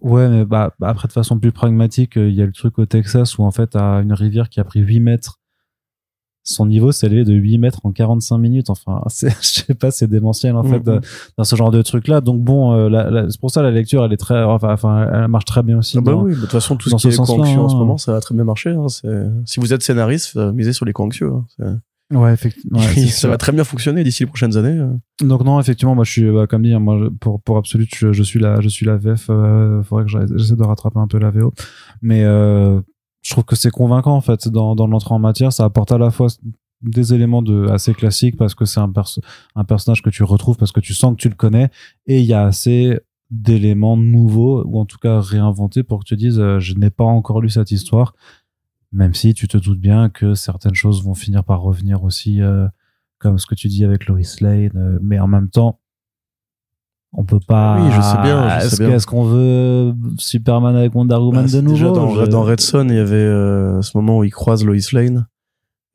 Ouais, mais après de façon plus pragmatique, il y a le truc au Texas où en fait t'as une rivière qui a pris 8 mètres. Son niveau s'est élevé de 8 mètres en 45 minutes. Enfin, je sais pas, c'est démentiel en fait dans ce genre de truc là. Donc bon, c'est pour ça la lecture elle est très, elle marche très bien aussi. Oui, de toute façon tout ce qui est co-anxieux en ce moment, ça a très bien marché. Hein. Si vous êtes scénariste, misez sur les co-anxieux. Hein. Ouais, effectivement. Ouais, ça va très bien fonctionner d'ici les prochaines années. Donc non, effectivement, moi je suis, comme dit, moi pour Absolute, je suis la VF. Faudrait que j'essaie de rattraper un peu la VO, mais je trouve que c'est convaincant en fait dans l'entrée en matière. Ça apporte à la fois des éléments assez classiques parce que c'est un personnage que tu retrouves parce que tu sens que tu le connais, et il y a assez d'éléments nouveaux ou en tout cas réinventés pour que tu te dises je n'ai pas encore lu cette histoire. Même si tu te doutes bien que certaines choses vont finir par revenir aussi, comme ce que tu dis avec Lois Lane, mais en même temps, on peut pas. Oui, je sais bien. Est-ce qu'on veut Superman avec Wonder Woman de nouveau? Déjà dans Red Son, il y avait ce moment où il croise Lois Lane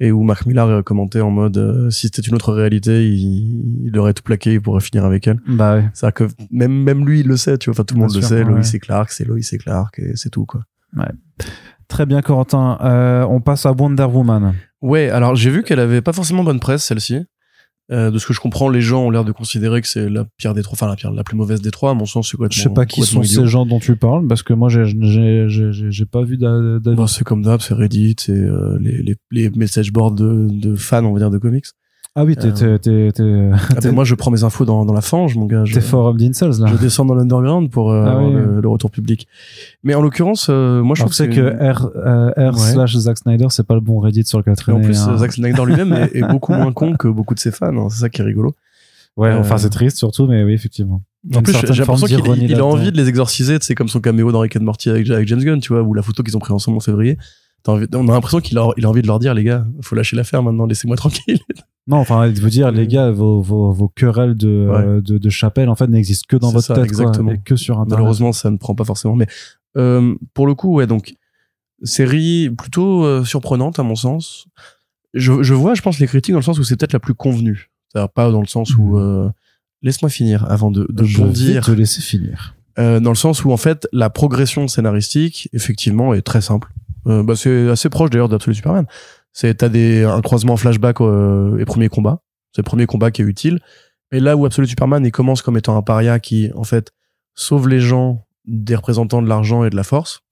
et où Mark Millar commentait en mode si c'était une autre réalité, il aurait tout plaqué, il pourrait finir avec elle. Bah ouais. C'est-à-dire que même lui, il le sait, tu vois. Enfin, tout le monde le sait. Ouais. Lois et Clark, c'est Lois et Clark, et c'est tout, quoi. Ouais. Très bien, Corentin. On passe à Wonder Woman. Ouais, alors j'ai vu qu'elle avait pas forcément bonne presse, celle-ci. De ce que je comprends, les gens ont l'air de considérer que c'est la pire des trois, enfin la plus mauvaise des trois. À mon sens, c'est complètement. Je sais pas qui sont ces gens dont tu parles, parce que moi j'ai pas vu d'avis. Bon, c'est comme d'hab, c'est Reddit, c'est les message boards de fans, on va dire, de comics. Ah oui, moi, je prends mes infos dans la fange, mon gars. T'es forum d'incels, là. Je descends dans l'underground pour avoir le retour public. Mais en l'occurrence, moi, je trouve que r/Zack Snyder, c'est pas le bon Reddit sur lequel traîner. En plus, Zack Snyder lui-même est beaucoup moins con que beaucoup de ses fans. Hein. C'est ça qui est rigolo. Ouais, enfin, c'est triste surtout, mais oui, effectivement. En plus, j'ai l'impression qu'il a envie de les exorciser. C'est comme son caméo dans Rick and Morty avec James Gunn, tu vois, ou la photo qu'ils ont pris ensemble en février. On a l'impression qu'il a envie de leur dire, les gars, faut lâcher l'affaire maintenant, laissez-moi tranquille. Non, enfin, de vous dire, les gars, vos querelles de chapelle, en fait, n'existent que dans votre tête, exactement. Quoi, et que sur Internet. Malheureusement, ça ne prend pas forcément, mais pour le coup, ouais, donc série plutôt surprenante à mon sens. Je vois, je pense, les critiques dans le sens où c'est peut-être la plus convenue. C'est-à-dire pas dans le sens où laisse-moi finir avant de bondir. Je vais te laisser finir. Dans le sens où en fait la progression scénaristique effectivement est très simple. C'est assez proche d'ailleurs d'Absolute Superman. T'as un croisement flashback et premier combat. C'est le premier combat qui est utile. Et là où Absolute Superman il commence comme étant un paria qui en fait sauve les gens des représentants de l'argent et de la force.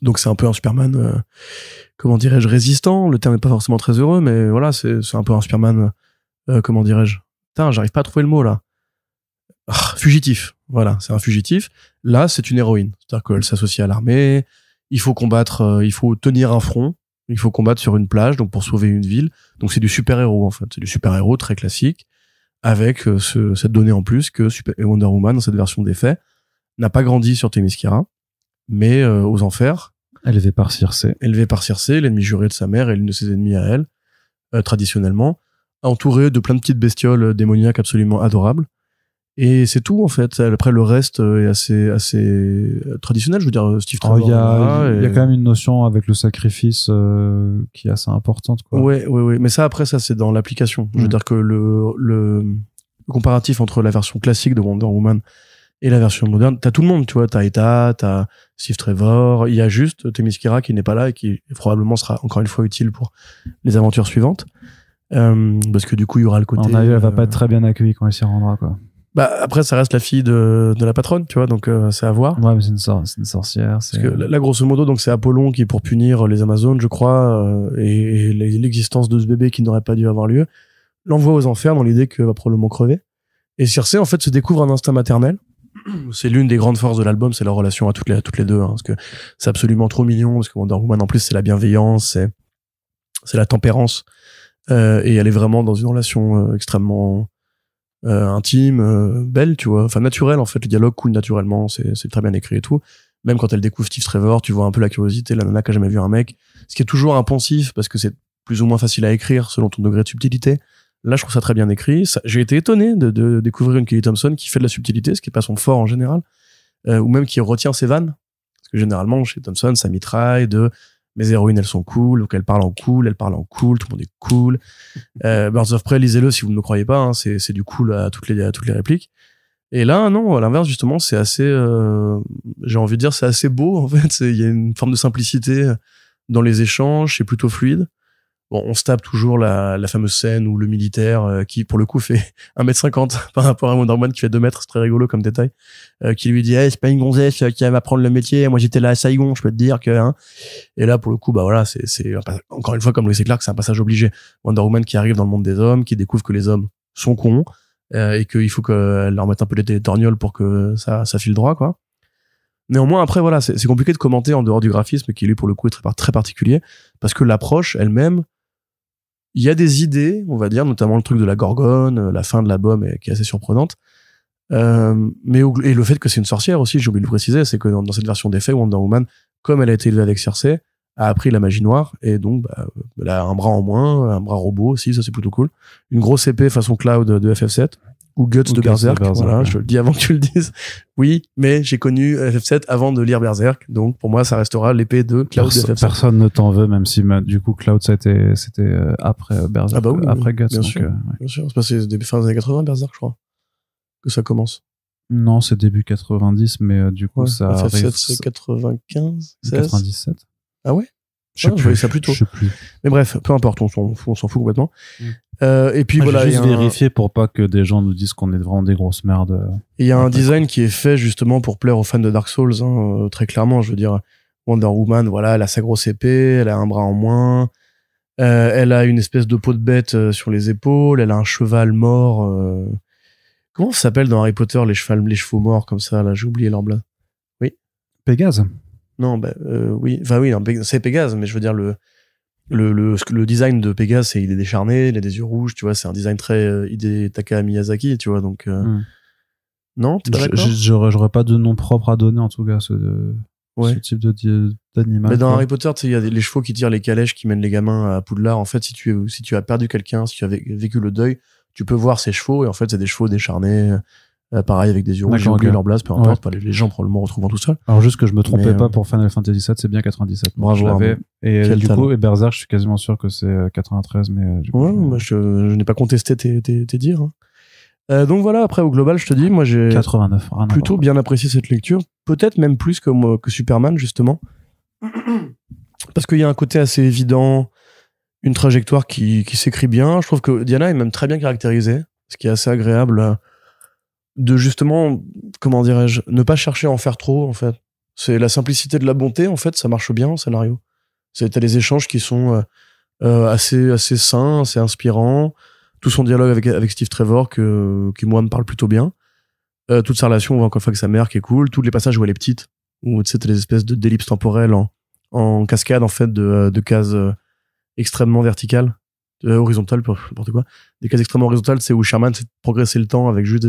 Donc c'est un peu un Superman comment dirais-je, résistant. Le terme est pas forcément très heureux, mais voilà, c'est un peu un Superman comment dirais-je. Putain, j'arrive pas à trouver le mot là. Fugitif. Voilà, c'est un fugitif. Là, c'est une héroïne. C'est-à-dire qu'elle s'associe à l'armée. Il faut combattre, il faut tenir un front. Il faut combattre sur une plage, donc pour sauver une ville. Donc c'est du super-héros en fait. C'est du super-héros très classique, avec cette donnée en plus que Wonder Woman, dans cette version des faits, n'a pas grandi sur Themyscira, mais aux enfers. Élevé par Circé, l'ennemi juré de sa mère et l'une de ses ennemis à elle, traditionnellement, entouré de plein de petites bestioles démoniaques absolument adorables. Et c'est tout en fait. Après le reste est assez traditionnel. Je veux dire Steve Trevor. Il y a quand même une notion avec le sacrifice qui est assez importante, quoi. Ouais. Mais ça après ça c'est dans l'application. Je veux dire que le comparatif entre la version classique de Wonder Woman et la version moderne, t'as tout le monde, tu vois. T'as Eta, t'as Steve Trevor. Il y a juste Themyscira qui n'est pas là et qui probablement sera encore une fois utile pour les aventures suivantes. Parce que du coup il y aura le côté. Elle va pas être très bien accueillie quand elle s'y rendra, quoi. Après ça reste la fille de la patronne, tu vois, donc c'est à voir. Ouais, mais c'est une sorcière. Parce que là grosso modo donc c'est Apollon qui pour punir les Amazones, je crois, et l'existence de ce bébé qui n'aurait pas dû avoir lieu, l'envoie aux enfers dans l'idée qu'elle va probablement crever. Et Circé en fait se découvre un instinct maternel. C'est l'une des grandes forces de l'album, c'est leur relation à toutes les deux, hein, parce que c'est absolument trop mignon, parce que Wonder Woman en plus c'est la bienveillance, c'est la tempérance, et elle est vraiment dans une relation extrêmement intime, belle, tu vois, enfin naturelle en fait, le dialogue coule naturellement, c'est très bien écrit et tout. Même quand elle découvre Steve Trevor, tu vois un peu la curiosité, la nana qui a jamais vu un mec, ce qui est toujours un poncif parce que c'est plus ou moins facile à écrire selon ton degré de subtilité. Là, je trouve ça très bien écrit. J'ai été étonné de découvrir une Kelly Thompson qui fait de la subtilité, ce qui est pas son fort en général, ou même qui retient ses vannes, parce que généralement chez Thompson, ça mitraille de mes héroïnes, elles sont cool, donc elles parlent en cool, tout le monde est cool. Birds of Prey, lisez-le si vous ne me croyez pas, hein, c'est du cool à toutes les répliques. Et là, non, à l'inverse, justement, c'est assez, j'ai envie de dire, c'est assez beau, en fait. Il y a une forme de simplicité dans les échanges, c'est plutôt fluide. Bon, on se tape toujours la fameuse scène où le militaire, qui pour le coup fait 1m50 par rapport à Wonder Woman qui fait 2 mètres, c'est très rigolo comme détail, qui lui dit hey, c'est pas une gonzesse qui va m'apprendre le métier, moi j'étais là à Saigon, je peux te dire que hein. Et là pour le coup bah voilà, c'est encore une fois comme Lois et Clark, c'est un passage obligé. Wonder Woman qui arrive dans le monde des hommes, qui découvre que les hommes sont cons et qu'il faut qu'elle leur mette un peu les torgnoles pour que ça file droit, quoi. Néanmoins, après, voilà, c'est compliqué de commenter en dehors du graphisme qui, lui, pour le coup, est très particulier, parce que l'approche elle-même, il y a des idées, on va dire, notamment le truc de la Gorgone, la fin de l'album qui est assez surprenante, et le fait que c'est une sorcière aussi, j'ai oublié de le préciser, c'est que dans cette version des faits, Wonder Woman, comme elle a été élevée avec Circé, a appris la magie noire, et donc, elle a un bras en moins, un bras robot aussi, ça c'est plutôt cool. Une grosse épée façon Cloud de FF7, ou Guts de Berserk, voilà, je le dis avant que tu le dises. Oui, mais j'ai connu FF7 avant de lire Berserk, donc pour moi ça restera l'épée de Cloud de FF7. Personne ne t'en veut, même si du coup Cloud c'était après Berserk, après Guts. Bien sûr, bien sûr. C'est passé début fin des années 80 Berserk, je crois, que ça commence. Non, c'est début 90, mais du coup ça FF7 c'est 95, 97. Ah ouais? Je sais plus. Ça plus tôt. Mais bref, peu importe, on s'en fout complètement. Et puis voilà, j'ai juste vérifié pour pas que des gens nous disent qu'on est vraiment des grosses merdes. Il y a un design qui est fait justement pour plaire aux fans de Dark Souls, hein, très clairement. Je veux dire, Wonder Woman, voilà, elle a sa grosse épée, elle a un bras en moins, elle a une espèce de peau de bête sur les épaules, elle a un cheval mort. Comment ça s'appelle dans Harry Potter les chevaux morts comme ça là? J'ai oublié leur blague. Oui. Pégase. Non, oui, enfin oui, c'est Pégase, mais je veux dire le design de Pégase, il est décharné, il a des yeux rouges, tu vois, c'est un design très Hidetaka Miyazaki, tu vois, donc non, t'es pas d'accord? J'aurais pas de nom propre à donner en tout cas ce type d'animal. Mais dans Harry Potter, tu sais, il y a les chevaux qui tirent les calèches qui mènent les gamins à Poudlard. En fait, si tu as perdu quelqu'un, si tu as vécu le deuil, tu peux voir ces chevaux et en fait, c'est des chevaux décharnés. Pareil avec des yeux rouges, j'ai oublié leur blase, peu importe, les gens probablement retrouvent tout seul. Alors juste que je me trompais pas pour Final Fantasy VII, c'est bien 97. Bravo. Et du coup, Berserk, je suis quasiment sûr que c'est 93, mais du coup, moi je n'ai pas contesté tes dires. Hein. Donc voilà, après au global, je te dis, moi j'ai 89, plutôt bien apprécié cette lecture, peut-être même plus que Superman justement, parce qu'il y a un côté assez évident, une trajectoire qui s'écrit bien. Je trouve que Diana est même très bien caractérisée, ce qui est assez agréable. De justement, comment dirais-je, ne pas chercher à en faire trop, en fait. C'est la simplicité de la bonté, en fait, ça marche bien en scénario. T'as des échanges qui sont assez sains, assez inspirants. Tout son dialogue avec Steve Trevor, qui moi me parle plutôt bien. Toute sa relation, on voit encore une fois que sa mère qui est cool. Tous les passages où elle est petite, où tu sais, t'as des espèces d'ellipses temporelles en cascade, en fait, de cases extrêmement verticales. Horizontale, n'importe quoi. Des cases extrêmement horizontales, c'est où Sherman c'est de progresser le temps avec juste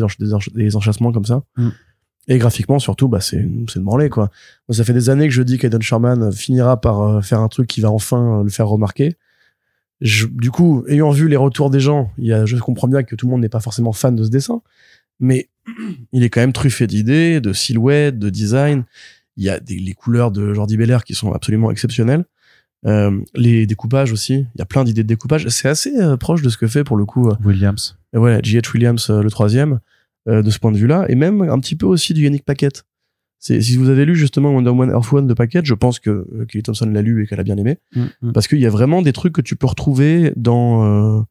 des enchâssements comme ça. Et graphiquement, surtout, c'est de branler, quoi. Moi, ça fait des années que je dis qu'Aidan Sherman finira par faire un truc qui va enfin le faire remarquer. Du coup, ayant vu les retours des gens, je comprends bien que tout le monde n'est pas forcément fan de ce dessin, mais il est quand même truffé d'idées, de silhouettes, de design. Il y a les couleurs de Jordi Belair qui sont absolument exceptionnelles. Les découpages aussi, il y a plein d'idées de découpage, c'est assez proche de ce que fait pour le coup Williams. J.H. Williams le troisième de ce point de vue-là, et même un petit peu aussi du Yannick Paquette. Si vous avez lu justement Wonder Woman Earth One de Paquette, je pense que Kelly Thompson l'a lu et qu'elle a bien aimé, parce qu'il y a vraiment des trucs que tu peux retrouver dans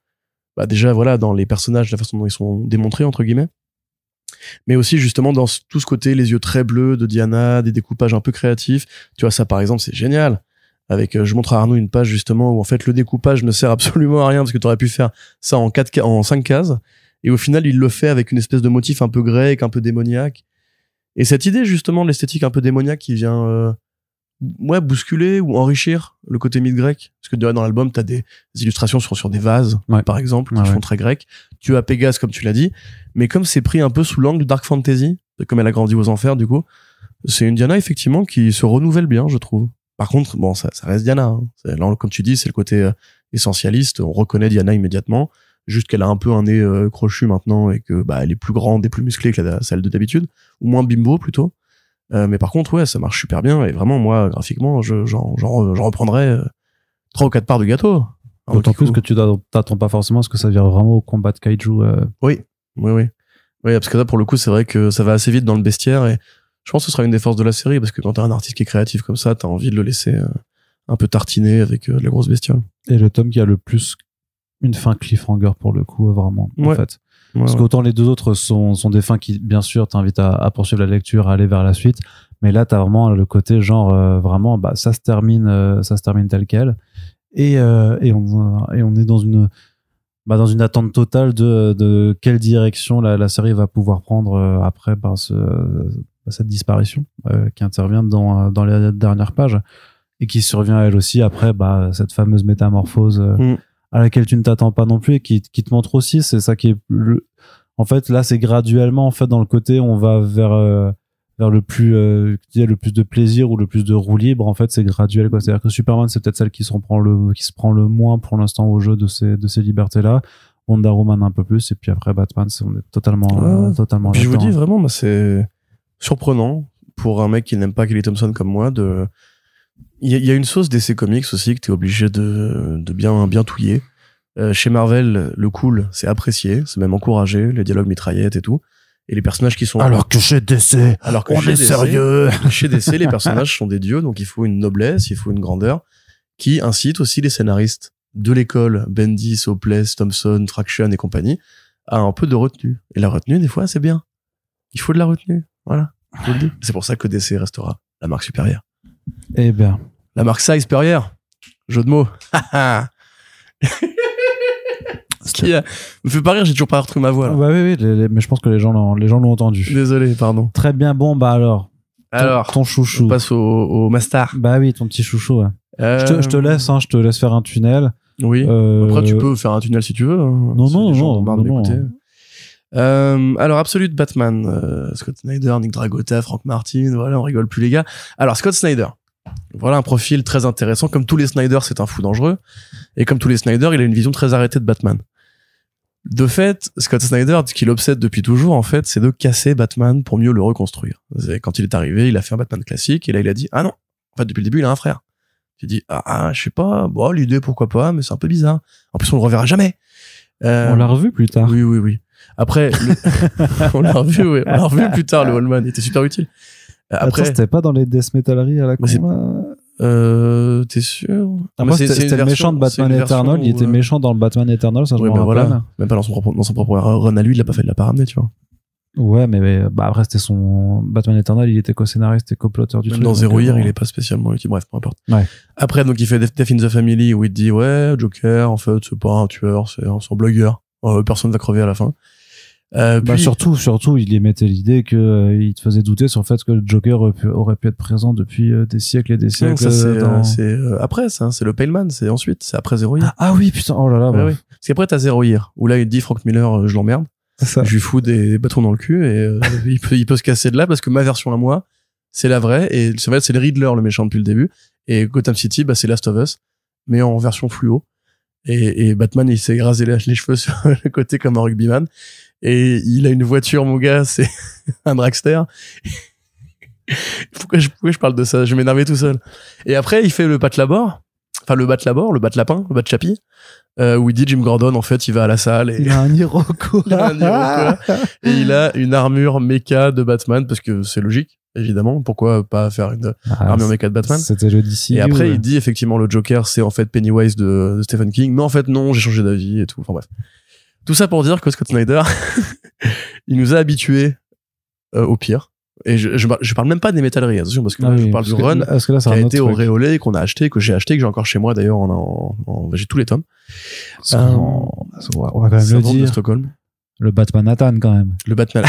déjà voilà, dans les personnages, la façon dont ils sont démontrés entre guillemets, mais aussi justement dans tout ce côté les yeux très bleus de Diana, des découpages un peu créatifs. Tu vois, ça par exemple c'est génial. Je montre à Arnaud une page justement où en fait le découpage ne sert absolument à rien parce que tu aurais pu faire ça en 5 cases, et au final il le fait avec une espèce de motif un peu grec, un peu démoniaque, et cette idée justement de l'esthétique un peu démoniaque qui vient bousculer ou enrichir le côté mythe grec, parce que dans l'album t'as des illustrations sur des vases par exemple qui font très grec. Tu as Pégase comme tu l'as dit, mais comme c'est pris un peu sous l'angle du dark fantasy, comme elle a grandi aux enfers, du coup c'est une Diana effectivement qui se renouvelle bien, je trouve. Par contre, bon, ça reste Diana. Hein. Là, comme tu dis, c'est le côté essentialiste. On reconnaît Diana immédiatement. Juste qu'elle a un peu un nez crochu maintenant et que elle est plus grande et plus musclée que celle de d'habitude, ou moins bimbo plutôt. Mais par contre, ouais, ça marche super bien. Et vraiment, moi, graphiquement, j'en reprendrais 3 ou 4 parts de gâteau. D'autant plus que tu t'attends pas forcément à ce que ça vire vraiment au combat de kaiju. Oui, parce que là, pour le coup, c'est vrai que ça va assez vite dans le bestiaire, et je pense que ce sera une des forces de la série, parce que quand t'as un artiste qui est créatif comme ça, t'as envie de le laisser un peu tartiner avec de la grosse bestiole. Et le tome qui a le plus une fin cliffhanger pour le coup, vraiment, en fait. Parce qu'autant les deux autres sont des fins qui, bien sûr, t'invitent à poursuivre la lecture, à aller vers la suite. Mais là, t'as vraiment le côté genre, vraiment, ça se termine tel quel. Et on est dans une attente totale de quelle direction la série va pouvoir prendre après cette disparition qui intervient dans les dernières pages et qui survient elle aussi après cette fameuse métamorphose à laquelle tu ne t'attends pas non plus et qui te montre aussi, c'est ça qui est en fait là c'est graduellement en fait dans le côté on va vers le plus de plaisir ou le plus de roue libre. En fait c'est graduel, quoi. C'est-à-dire que Superman c'est peut-être celle qui se prend le moins pour l'instant au jeu de ces libertés là. Wonder Woman un peu plus, et puis après Batman on est totalement puis je vous dis vraiment c'est surprenant pour un mec qui n'aime pas Kelly Thompson comme moi. Il y a une sauce DC Comics aussi que t'es obligé de bien touiller. Chez Marvel, le cool, c'est apprécié, c'est même encouragé, les dialogues mitraillettes et tout. Et les personnages qui sont... Alors que chez DC, on est sérieux. Chez DC, les personnages sont des dieux, donc il faut une noblesse, il faut une grandeur, qui incite aussi les scénaristes de l'école, Bendis, Hopeless, Thompson, Traction et compagnie, a un peu de retenue. Et la retenue, des fois, c'est bien. Il faut de la retenue. Voilà. Je le dis. C'est pour ça que DC restera la marque supérieure. Eh bien. La marque size supérieure. Jeu de mots. Ce qui me fait pas rire, j'ai toujours pas retrouvé ma voix. Là. Bah oui, mais je pense que les gens l'ont entendu. Désolé, pardon. Très bien, bon, bah alors. Ton chouchou. On passe au Mastar. Bah oui, ton petit chouchou. Ouais. Je te laisse faire un tunnel. Oui. Après, tu peux faire un tunnel si tu veux. Hein. Non. Alors, Absolute Batman, Scott Snyder, Nick Dragotta, Frank Martin, voilà, on rigole plus les gars. Alors, Scott Snyder. Voilà un profil très intéressant. Comme tous les Snyder, c'est un fou dangereux. Et comme tous les Snyder, il a une vision très arrêtée de Batman. De fait, Scott Snyder, ce qui l'obsède depuis toujours, en fait, c'est de casser Batman pour mieux le reconstruire. Quand il est arrivé, il a fait un Batman classique, et là, il a dit, ah non. En fait, depuis le début, il a un frère. Il dit, je sais pas, bon, l'idée, pourquoi pas, mais c'est un peu bizarre. En plus, on le reverra jamais. On l'a revu plus tard. Oui. Après, on l'a revu plus tard, le Wallman. Il était super utile. Après, c'était pas dans les Death Metallery à la con, t'es sûr? C'était le méchant de Batman Eternal. Il était méchant dans le Batman Eternal, ça je me rappelle. Voilà. Même pas dans son propre run à lui, il l'a pas fait, il l'a pas ramené, tu vois. Ouais, mais après c'était son Batman Eternal, il était co-scénariste et co-plotter du truc. Dans Zero Year, il est pas spécialement utile, bref, peu importe. Ouais. Après, donc il fait Death in the Family où il dit ouais, Joker, en fait, c'est pas un tueur, c'est un blogueur. Personne va crever à la fin. Puis... surtout, il émettait l'idée que il te faisait douter sur le fait que le Joker aurait pu être présent depuis des siècles et des siècles. Ça, c'est après ça, c'est le Pale Man, c'est ensuite, c'est après Zero Year. Ah oui, putain, oh là là. Oui. Parce qu'après t'as Zero Year où là il dit Frank Miller, je l'emmerde. Je lui fous des bâtons dans le cul et il peut se casser de là parce que ma version à moi, c'est la vraie et c'est le Riddler le méchant depuis le début et Gotham City, bah c'est Last of Us mais en version fluo. Et Batman, il s'est rasé les cheveux sur le côté comme un rugbyman. Et il a une voiture, mon gars, c'est un dragster. Pourquoi je parle de ça? Je vais m'énerver tout seul. Et après, il fait le Bat-Labor. Enfin, le Bat-Labor, le Bat-Lapin, le Bat-Chapi. Où il dit Jim Gordon, en fait, il va à la salle. Et il a un Iroquois. Et il a une armure méca de Batman, parce que c'est logique, évidemment. Pourquoi pas faire une armure méca de Batman? C'était le DC. Et après, il dit, effectivement, le Joker, c'est en fait Pennywise de Stephen King. Mais en fait, non, j'ai changé d'avis et tout. Enfin, bref. Tout ça pour dire que Scott Snyder, il nous a habitués au pire. Et je parle même pas des métalleries, attention, parce que là, je parle du run qui a été auréolé, qu'on a acheté, que j'ai j'ai encore chez moi d'ailleurs, j'ai tous les tomes. On va quand même le dire. De Stockholm. Le Batman Nathan quand même. Le Batman.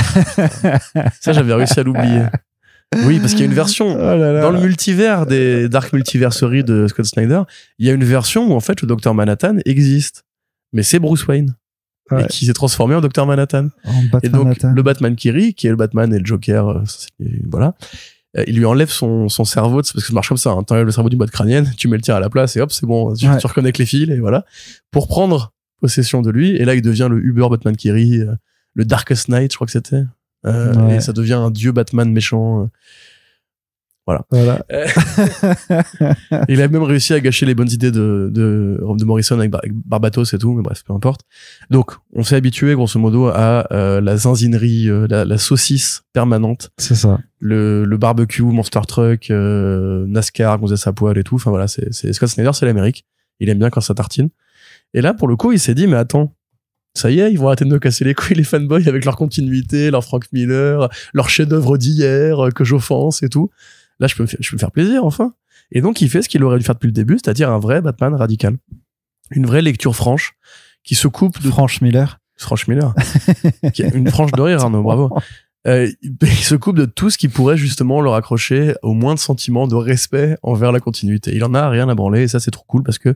Ça, j'avais réussi à l'oublier. Oui, parce qu'il y a une version dans le multivers des Dark Multiverseries de Scott Snyder, il y a une version où en fait le Dr Manhattan existe, mais c'est Bruce Wayne. Ouais. Et qui s'est transformé en Dr Manhattan. Et donc le Batman qui rit, qui est le Batman et le Joker, voilà. Il lui enlève son cerveau, parce que ça marche comme ça. Hein. T'enlèves le cerveau d'une boîte crânienne, tu mets le tien à la place et hop, c'est bon. Tu reconnectes les fils et voilà. Pour prendre possession de lui. Et là, il devient le Uber Batman qui rit, le Darkest Knight, je crois que c'était. Et ça devient un dieu Batman méchant. Voilà. Il a même réussi à gâcher les bonnes idées de Morrison avec Barbatos et tout, mais bref, peu importe. Donc, on s'est habitué, grosso modo, à la zinzinerie, la saucisse permanente. C'est ça. Le barbecue, Monster Truck, NASCAR, gonzesse à poil et tout. Enfin voilà, c'est Scott Snyder, c'est l'Amérique. Il aime bien quand ça tartine. Et là, pour le coup, il s'est dit, mais attends, ça y est, ils vont arrêter de me casser les couilles, les fanboys, avec leur continuité, leur Frank Miller, leur chef-d'œuvre d'hier, que j'offense et tout. Là, je peux me faire plaisir, enfin. Et donc, il fait ce qu'il aurait dû faire depuis le début, c'est-à-dire un vrai Batman radical. Une vraie lecture franche, qui se coupe de... Franche Miller. Une franche de rire, Arnaud, bravo. Il se coupe de tout ce qui pourrait justement le raccrocher au moins de sentiment de respect envers la continuité. Il en a rien à branler, et ça, c'est trop cool, parce que...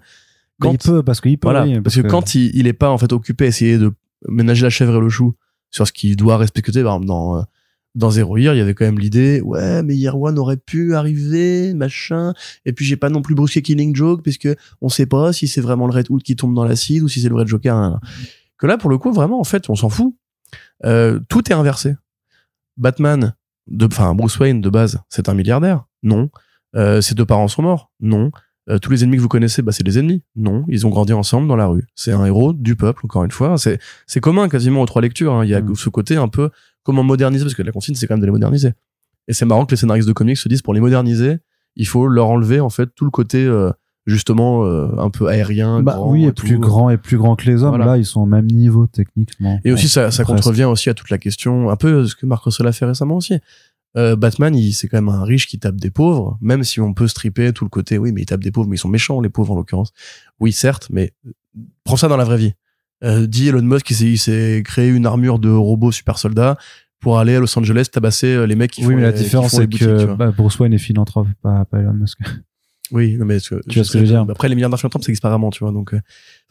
Quand il peut. Voilà, parce que quand il est pas, en fait, occupé à essayer de ménager la chèvre et le chou sur ce qu'il doit respecter, par exemple, dans Zero Year, il y avait quand même l'idée, ouais, mais Year One aurait pu arriver, machin, et puis j'ai pas non plus brusqué Killing Joke, puisque on sait pas si c'est vraiment le Red Hood qui tombe dans l'acide, ou si c'est le vrai Joker, hein. Que là, pour le coup, vraiment, en fait, on s'en fout. Tout est inversé. Batman, Bruce Wayne, de base, c'est un milliardaire? Non. Ses deux parents sont morts? Non. Tous les ennemis que vous connaissez, bah, c'est des ennemis? Non. Ils ont grandi ensemble dans la rue. C'est un héros du peuple, encore une fois. C'est commun quasiment aux trois lectures, hein. Il y a ce côté un peu, comment moderniser, parce que la consigne, c'est quand même de les moderniser. Et c'est marrant que les scénaristes de comics se disent, pour les moderniser, il faut leur enlever, en fait, tout le côté justement un peu aérien, grand, oui, et plus grand que les hommes. Voilà. Là, ils sont au même niveau techniquement. Et aussi, ça contrevient aussi à toute la question, un peu ce que Marc Russell a fait récemment aussi. Batman, c'est quand même un riche qui tape des pauvres, même si on peut stripper tout le côté, oui, mais il tape des pauvres, mais ils sont méchants, les pauvres en l'occurrence. Oui, certes, mais prends ça dans la vraie vie. Dit Elon Musk, il s'est créé une armure de robot super soldat pour aller à Los Angeles tabasser les mecs qui font les boutiques. Oui, mais la différence, c'est que Bruce Wayne est philanthrope, pas Elon Musk. Oui, non, mais tu vois ce que je veux dire. Après, les milliardaires philanthropes, ça existe pas vraiment, tu vois. Donc,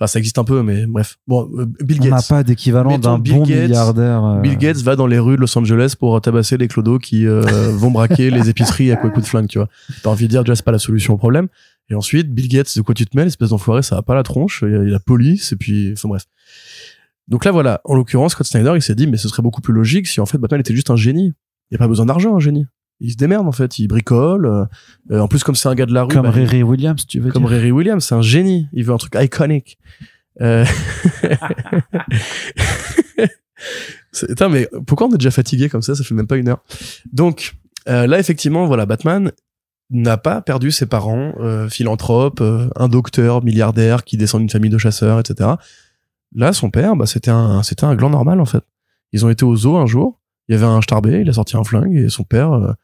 ça existe un peu, mais bref. Bon, Bill Gates. On n'a pas d'équivalent d'un bon milliardaire. Bill Gates va dans les rues de Los Angeles pour tabasser les clodos qui vont braquer les épiceries à coup de flingue, tu vois. T'as envie de dire, déjà, c'est pas la solution au problème. Et ensuite, Bill Gates, de quoi tu te mêles, espèce d'enfoiré, ça va pas la tronche. Il y a la police, et puis, enfin bref. Donc là, voilà. En l'occurrence, Scott Snyder, il s'est dit, mais ce serait beaucoup plus logique si en fait Batman était juste un génie. Il n'y a pas besoin d'argent, un génie. Il se démerde, en fait. Il bricole. En plus, comme c'est un gars de la rue. Comme Riri Williams, tu veux dire. Comme Riri Williams, c'est un génie. Il veut un truc iconique. Putain, mais pourquoi on est déjà fatigué comme ça? Ça fait même pas 1 heure. Donc, là, effectivement, voilà, Batman n'a pas perdu ses parents, philanthrope, un docteur milliardaire qui descend d'une famille de chasseurs, etc. Là, son père, c'était un gland normal, en fait. Ils ont été au zoo un jour. Il y avait un starbé, il a sorti un flingue et son père,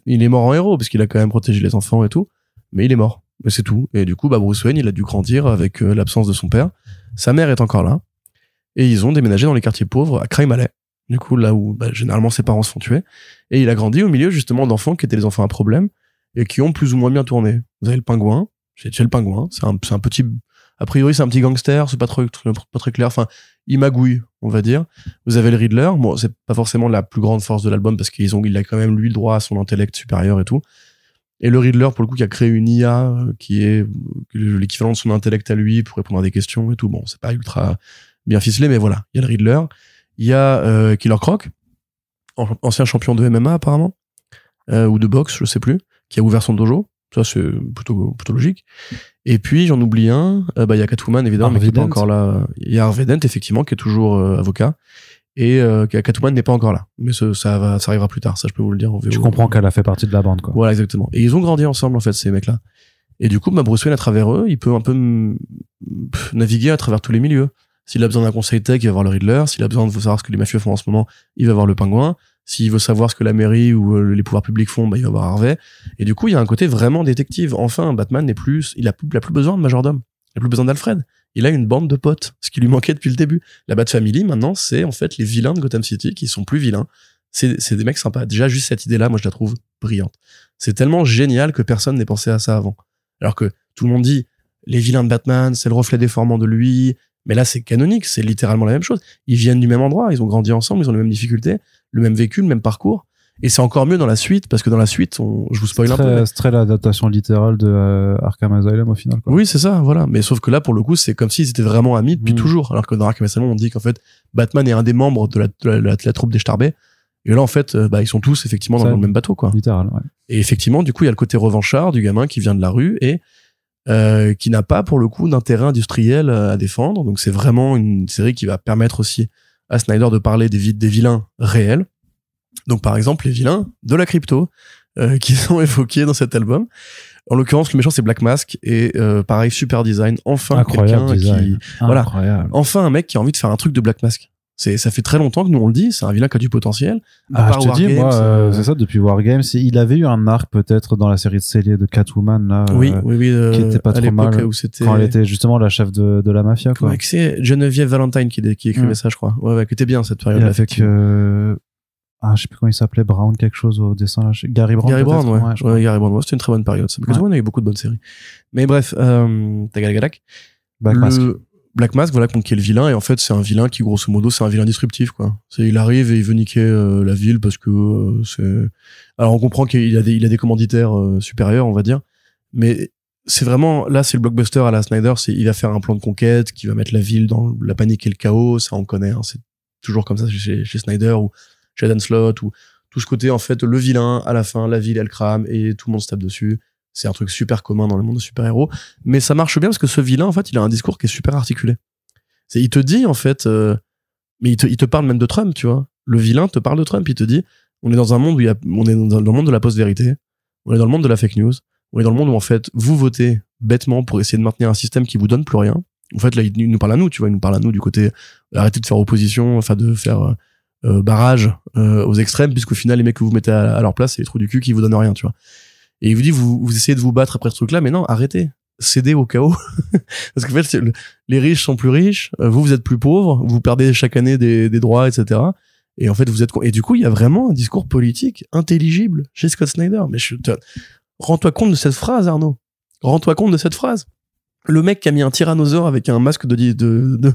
il est mort en héros parce qu'il a quand même protégé les enfants et tout, mais il est mort. Mais c'est tout. Et du coup, Bruce Wayne, il a dû grandir avec l'absence de son père. Sa mère est encore là. Et ils ont déménagé dans les quartiers pauvres à Crime Alley. Du coup, là où généralement ses parents se font tuer. Et il a grandi au milieu justement d'enfants qui étaient des enfants à problème et qui ont plus ou moins bien tourné. Vous avez le pingouin. J'ai le pingouin. C'est un petit, a priori, c'est un petit gangster. C'est pas très clair. Enfin, il magouille, on va dire. Vous avez le Riddler. Bon, c'est pas forcément la plus grande force de l'album parce il a quand même lui le droit à son intellect supérieur et tout. Et le Riddler, pour le coup, qui a créé une IA qui est l'équivalent de son intellect à lui pour répondre à des questions et tout. Bon, c'est pas ultra bien ficelé, mais voilà. Il y a le Riddler. Il y a Killer Croc, ancien champion de MMA apparemment, ou de boxe, je sais plus, qui a ouvert son dojo. Ça, c'est plutôt logique. Et puis, j'en oublie un. Il y a Catwoman, évidemment, mais qui est pas encore là. Il y a Harvey Dent, effectivement, qui est toujours avocat. Et Catwoman n'est pas encore là. Mais ça arrivera plus tard, ça, je peux vous le dire. Tu comprends qu'elle a fait partie de la bande, quoi. Voilà, exactement. Et ils ont grandi ensemble, en fait, ces mecs-là. Et du coup, Bruce Wayne, à travers eux, il peut un peu naviguer à travers tous les milieux. S'il a besoin d'un conseil tech, il va voir le Riddler. S'il a besoin de savoir ce que les mafieux font en ce moment, il va voir le Pingouin. S'il veut savoir ce que la mairie ou les pouvoirs publics font, il va voir Harvey. Et du coup, il y a un côté vraiment détective. Enfin, Batman il a plus besoin de majordome. Il a plus besoin d'Alfred. Il a une bande de potes. Ce qui lui manquait depuis le début. La Bat Family, maintenant, c'est en fait les vilains de Gotham City qui sont plus vilains. C'est des mecs sympas. Déjà, juste cette idée-là, moi, je la trouve brillante. C'est tellement génial que personne n'ait pensé à ça avant. Alors que tout le monde dit, les vilains de Batman, c'est le reflet déformant de lui. Mais là, c'est canonique, c'est littéralement la même chose. Ils viennent du même endroit, ils ont grandi ensemble, ils ont les mêmes difficultés, le même vécu, le même parcours. Et c'est encore mieux dans la suite, parce que dans la suite, je vous spoil un peu. C'est très l'adaptation littérale de Arkham Asylum au final, quoi. Oui, c'est ça, voilà. Mais sauf que là, pour le coup, c'est comme s'ils étaient vraiment amis depuis toujours. Alors que dans Arkham Asylum, on dit qu'en fait, Batman est un des membres de la troupe des Starbés. Et là, en fait, ils sont tous effectivement dans le même bateau, quoi. Littéral, ouais. Et effectivement, du coup, il y a le côté revanchard du gamin qui vient de la rue et qui n'a pas pour le coup d'intérêt industriel à défendre. Donc c'est vraiment une série qui va permettre aussi à Snyder de parler des vilains réels. Donc par exemple les vilains de la crypto qui sont évoqués dans cet album. En l'occurrence le méchant c'est Black Mask et pareil super design. Enfin incroyable quelqu'un qui voilà, enfin un mec qui a envie de faire un truc de Black Mask. Ça fait très longtemps que nous on le dit, c'est un vilain qui a du potentiel. Je te dis, moi, c'est ça, depuis Wargames, il avait eu un arc peut-être dans la série de Célier de Catwoman, là. Oui, qui était pas trop mal. Où c'était... Quand elle était justement la chef de la mafia, quoi. C'est Geneviève Valentine qui écrivait ça, je crois. Ouais, qui était bien cette période-là. Avec, je sais plus comment il s'appelait, Brown quelque chose au dessin, là. Gary Brown, ouais. Gary Brown, ouais, c'était une très bonne période. Catwoman avait beaucoup de bonnes séries. Mais bref, Tagalagadak. Black Mask, voilà, qui est le vilain, et en fait, c'est un vilain qui, grosso modo, c'est un vilain disruptif, quoi. Il arrive et il veut niquer la ville parce que alors on comprend qu'il a des commanditaires supérieurs, on va dire, mais c'est vraiment, là, c'est le blockbuster à la Snyder, il va faire un plan de conquête qui va mettre la ville dans la panique et le chaos, ça on connaît, hein, c'est toujours comme ça chez Snyder ou chez Dan Slott, ou tout ce côté, en fait, le vilain, à la fin, la ville, elle crame et tout le monde se tape dessus. C'est un truc super commun dans le monde de super-héros. Mais ça marche bien parce que ce vilain, en fait, il a un discours qui est super articulé. Il te dit, en fait, mais il te parle même de Trump, tu vois. Le vilain te parle de Trump. Il te dit, on est dans un monde on est dans le monde de la post-vérité. On est dans le monde de la fake news. On est dans le monde où en fait vous votez bêtement pour essayer de maintenir un système qui vous donne plus rien. En fait là il nous parle à nous, tu vois, il nous parle à nous du côté arrêtez de faire opposition, enfin de faire barrage aux extrêmes, puisqu'au final les mecs que vous mettez à leur place c'est les trous du cul qui vous donnent rien, tu vois. Et il vous dit vous essayez de vous battre après ce truc là, mais non, arrêtez, cédez au chaos. Parce qu'en fait les riches sont plus riches, vous êtes plus pauvres, vous perdez chaque année des droits, etc. Et en fait vous êtes, et du coup il y a vraiment un discours politique intelligible chez Scott Snyder. Mais rends-toi compte de cette phrase, Arnaud. Rends-toi compte de cette phrase. Le mec qui a mis un tyrannosaure avec un masque de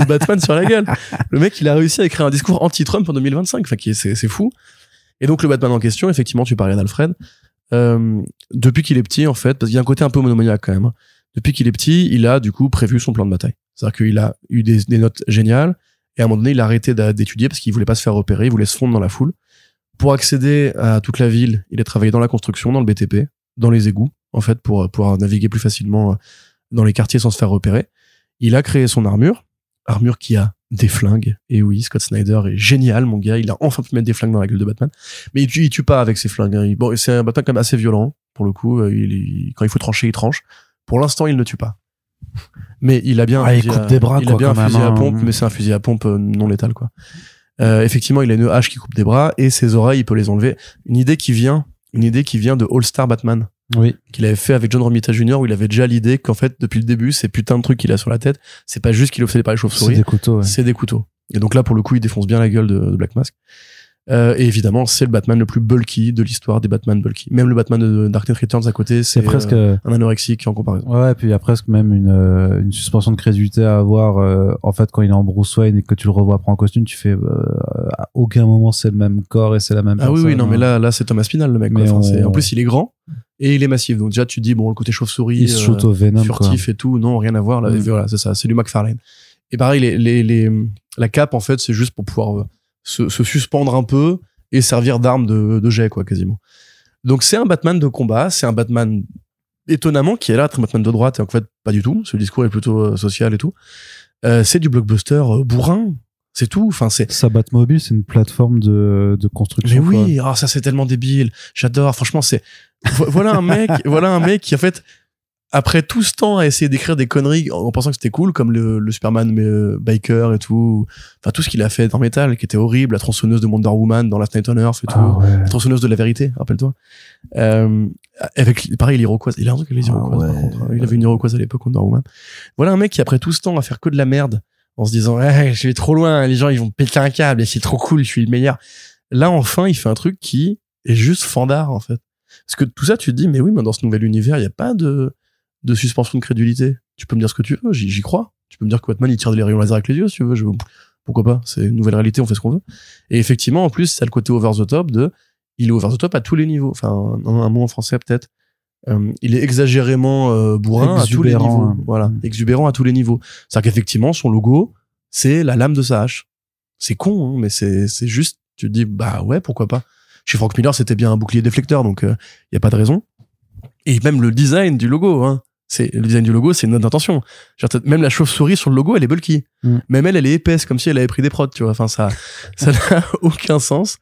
Batman sur la gueule. Le mec, il a réussi à écrire un discours anti-Trump en 2025. Enfin, c'est fou. Et donc, le Batman en question, effectivement, tu parlais d'Alfred. Depuis qu'il est petit, en fait, parce qu'il y a un côté un peu monomaniaque quand même. Hein. Depuis qu'il est petit, il a, du coup, prévu son plan de bataille. C'est-à-dire qu'il a eu des notes géniales. Et à un moment donné, il a arrêté d'étudier parce qu'il voulait pas se faire repérer. Il voulait se fondre dans la foule. Pour accéder à toute la ville, il a travaillé dans la construction, dans le BTP, dans les égouts, en fait, pour pouvoir naviguer plus facilement dans les quartiers sans se faire repérer. Il a créé son armure qui a des flingues. Et oui, Scott Snyder est génial, mon gars. Il a enfin pu mettre des flingues dans la gueule de Batman. Mais il tue pas avec ses flingues. Hein. Bon, c'est un Batman quand même assez violent, pour le coup. Quand il faut trancher, il tranche. Pour l'instant, il ne tue pas. Mais il a bien il coupe des bras, il a bien un fusil à pompe, mais c'est un fusil à pompe non létal, quoi. Effectivement, il a une hache qui coupe des bras et ses oreilles, il peut les enlever. Une idée qui vient de All Star Batman. Oui. Qu'il avait fait avec John Romita Jr., où il avait déjà l'idée qu'en fait, depuis le début, ces putains de trucs qu'il a sur la tête, c'est pas juste qu'il est obsédé par les chauves-souris. C'est des couteaux, ouais. C'est des couteaux. Et donc là, pour le coup, il défonce bien la gueule de Black Mask. Et évidemment, c'est le Batman le plus bulky de l'histoire des Batman bulky. Même le Batman de Dark Knight Returns à côté, c'est presque un anorexique en comparaison. Ouais, et puis il y a presque même une suspension de crédulité à avoir. En fait, quand il est en Bruce Wayne et que tu le revois après en costume, tu fais à aucun moment c'est le même corps et c'est la même personne. Ah oui, non, mais là c'est Thomas Spinal, le mec. Mais en plus, il est grand et il est massif. Donc déjà, tu te dis, bon, le côté chauve-souris, il se shoot au Venom, furtif quoi. Et tout, non, rien à voir. Là, voilà, c'est ça, c'est du McFarlane. Et pareil, la cape, en fait, c'est juste pour pouvoir se suspendre un peu et servir d'arme de jet, quoi, quasiment. Donc c'est un Batman de combat, c'est un Batman étonnamment qui est là, très Batman de droite, et en fait pas du tout, ce discours est plutôt social et tout. C'est du blockbuster bourrin, c'est tout. Enfin, sa Batmobile, c'est une plateforme de construction. Mais oui, oh, ça c'est tellement débile, j'adore, franchement, voilà un mec qui en fait, après tout ce temps à essayer d'écrire des conneries en pensant que c'était cool, comme le Superman biker et tout, enfin tout ce qu'il a fait dans Metal qui était horrible, la tronçonneuse de Wonder Woman dans Last Night on Earth et tout, ouais. La tronçonneuse de la vérité, rappelle-toi. Avec pareil l'Iroquoise, il a un truc avec les Iroquoises, par contre. Il avait une Iroquoise à l'époque, Wonder Woman. Voilà un mec qui après tout ce temps à faire que de la merde en se disant je vais trop loin, les gens ils vont péter un câble et c'est trop cool, je suis le meilleur. Là enfin il fait un truc qui est juste fandard en fait. Parce que tout ça tu te dis mais oui, mais dans ce nouvel univers il y a pas de suspension de crédulité. Tu peux me dire ce que tu veux, j'y crois. Tu peux me dire que Batman il tire des rayons laser avec les yeux si tu veux, pourquoi pas, c'est une nouvelle réalité, on fait ce qu'on veut. Et effectivement en plus ça a le côté over the top il est over the top à tous les niveaux, enfin un mot en français peut-être. Il est exagérément bourrin à tous les niveaux. Voilà, exubérant à tous les niveaux. C'est-à-dire qu'effectivement son logo c'est la lame de sa hache. C'est con hein, mais c'est juste, tu te dis bah ouais, pourquoi pas. Chez Frank Miller c'était bien un bouclier déflecteur, donc y a pas de raison. Et même le design du logo, hein. Le design du logo, c'est une note d'intention. Même la chauve-souris sur le logo, elle est bulky. Même elle est épaisse, comme si elle avait pris des prods, tu vois. Enfin, ça n'a aucun sens.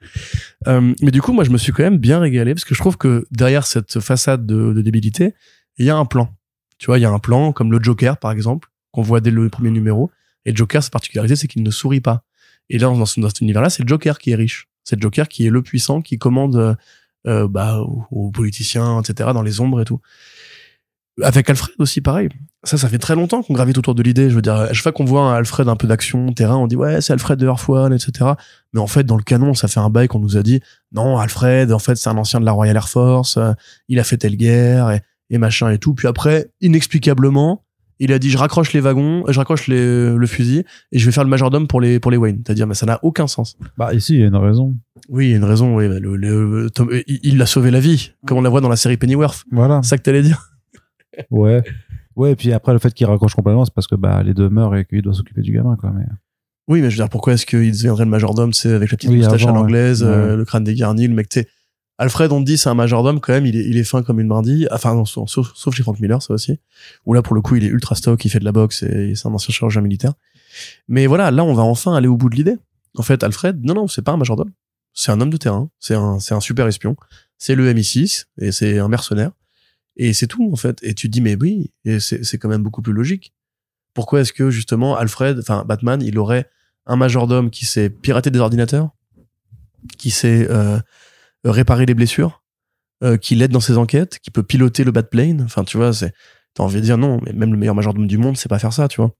Mais du coup, moi, je me suis quand même bien régalé parce que je trouve que derrière cette façade de débilité, il y a un plan. Tu vois, il y a un plan comme le Joker, par exemple, qu'on voit dès le premier numéro. Et Joker, sa particularité, c'est qu'il ne sourit pas. Et là, dans cet univers-là, c'est le Joker qui est riche. C'est le Joker qui est le puissant, qui commande aux politiciens, etc., dans les ombres et tout. Avec Alfred aussi, pareil. Ça fait très longtemps qu'on gravite autour de l'idée. Je veux dire, à chaque fois qu'on voit un Alfred un peu d'action, terrain, on dit ouais, c'est Alfred de Earth One, etc. Mais en fait, dans le canon, ça fait un bail qu'on nous a dit non, Alfred, en fait, c'est un ancien de la Royal Air Force, il a fait telle guerre et machin et tout. Puis après, inexplicablement, il a dit je raccroche les wagons, je raccroche le fusil et je vais faire le majordome pour les Wayne. C'est-à-dire, mais ça n'a aucun sens. Bah ici, il y a une raison. Oui, il y a une raison. Oui, il a sauvé la vie, comme on la voit dans la série Pennyworth. Voilà. C'est ça que t'allais dire. Ouais, et puis après le fait qu'il raccroche complètement, c'est parce que les deux meurent et qu'il doit s'occuper du gamin, quoi. Mais oui, mais je veux dire, pourquoi est-ce qu'il deviendrait le majordome, c'est avec la petite moustache à l'anglaise, le crâne dégarni, le mec, tu sais, Alfred, on te dit c'est un majordome quand même, il est fin comme une brindille, enfin non, sauf chez Frank Miller, ça aussi, où là pour le coup il est ultra stock, il fait de la boxe et c'est un ancien chirurgien militaire. Mais voilà, là on va enfin aller au bout de l'idée. En fait, Alfred, non, c'est pas un majordome, c'est un homme de terrain, c'est un super espion, c'est le MI6 et c'est un mercenaire. Et c'est tout, en fait. Et tu te dis, mais oui, et c'est quand même beaucoup plus logique. Pourquoi est-ce que, justement, Batman, il aurait un majordome qui sait pirater des ordinateurs, qui sait réparer les blessures, qui l'aide dans ses enquêtes, qui peut piloter le Batplane. Enfin, tu vois, t'as envie de dire non, mais même le meilleur majordome du monde sait pas faire ça, tu vois.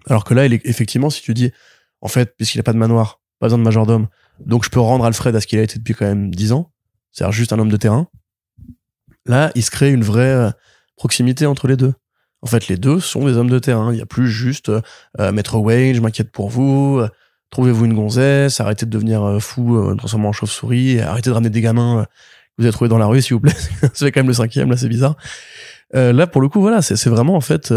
Alors que là, effectivement, si tu dis, en fait, puisqu'il a pas de manoir, pas besoin de majordome, donc je peux rendre Alfred à ce qu'il a été depuis quand même 10 ans, c'est-à-dire juste un homme de terrain. Là, il se crée une vraie proximité entre les deux. En fait, les deux sont des hommes de terrain. Il n'y a plus juste Maître Wayne, je m'inquiète pour vous, trouvez-vous une gonzesse, arrêtez de devenir fou, transformez en chauve-souris, et arrêtez de ramener des gamins que vous avez trouvés dans la rue, s'il vous plaît. C'est quand même le 5e, là, c'est bizarre. Là, pour le coup, voilà, c'est vraiment, en fait...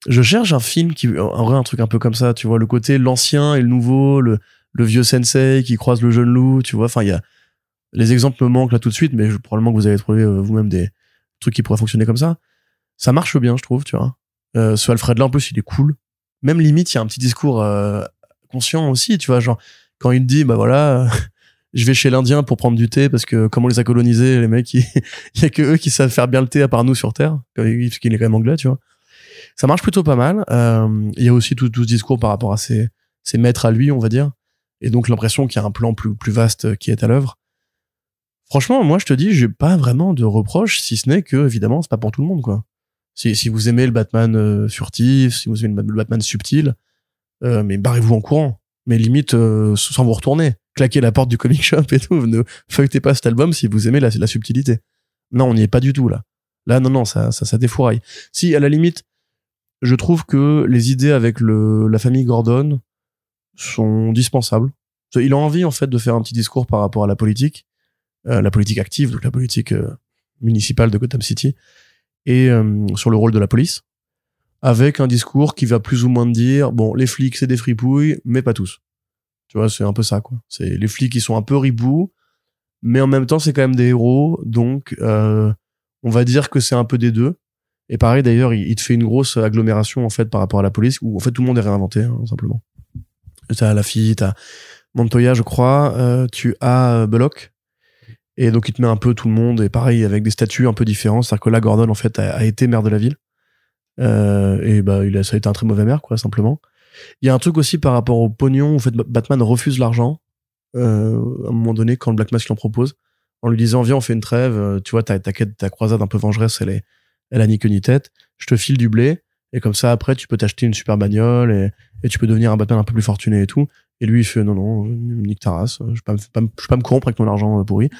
je cherche un film qui aurait un truc un peu comme ça, tu vois, le côté l'ancien et le nouveau, le vieux sensei qui croise le jeune loup, tu vois. Enfin, il y a... Les exemples me manquent là tout de suite, mais probablement que vous avez trouvé vous-même des trucs qui pourraient fonctionner comme ça. Ça marche bien, je trouve, tu vois. Ce Alfred-là, en plus, il est cool. Même limite, il y a un petit discours conscient aussi, tu vois, genre, quand il dit, bah voilà, je vais chez l'Indien pour prendre du thé, parce que comme on les a colonisés, les mecs, il y a que eux qui savent faire bien le thé à part nous sur Terre, parce qu'il est quand même anglais, tu vois. Ça marche plutôt pas mal. Il y a aussi tout ce discours par rapport à ses maîtres à lui, on va dire. Et donc l'impression qu'il y a un plan plus vaste qui est à l'œuvre. Franchement, moi, je te dis, j'ai pas vraiment de reproches, si ce n'est que, évidemment, c'est pas pour tout le monde, quoi. Si vous aimez le Batman furtif, si vous aimez le Batman subtil, mais barrez-vous en courant. Mais limite, sans vous retourner. Claquez la porte du comic shop et tout. Ne feuilletez pas cet album si vous aimez la subtilité. Non, on n'y est pas du tout, là. Là, non, ça défouraille. Si, à la limite, je trouve que les idées avec la famille Gordon sont dispensables. Il a envie, en fait, de faire un petit discours par rapport à la politique active, donc la politique municipale de Gotham City, et sur le rôle de la police, avec un discours qui va plus ou moins dire, bon, les flics, c'est des fripouilles, mais pas tous. Tu vois, c'est un peu ça, quoi. C'est les flics qui sont un peu riboux, mais en même temps, c'est quand même des héros, donc on va dire que c'est un peu des deux. Et pareil, d'ailleurs, il te fait une grosse agglomération, en fait, par rapport à la police, où, en fait, tout le monde est réinventé, hein, simplement. T'as la fille, t'as Montoya, je crois, tu as Bullock, et donc il te met un peu tout le monde, et pareil, avec des statuts un peu différents, c'est-à-dire que là, Gordon, en fait, a été maire de la ville, et bah, ça a été un très mauvais maire, quoi, simplement. Il y a un truc aussi par rapport au pognon, en fait, Batman refuse l'argent, à un moment donné, quand le Black Mask l'en propose, en lui disant, viens, on fait une trêve, tu vois, ta croisade un peu vengeresse, elle a ni queue ni tête, je te file du blé, et comme ça, après, tu peux t'acheter une super bagnole, et tu peux devenir un Batman un peu plus fortuné et tout. Et lui, il fait, non, nique ta race, je vais pas me corrompre avec mon argent pourri.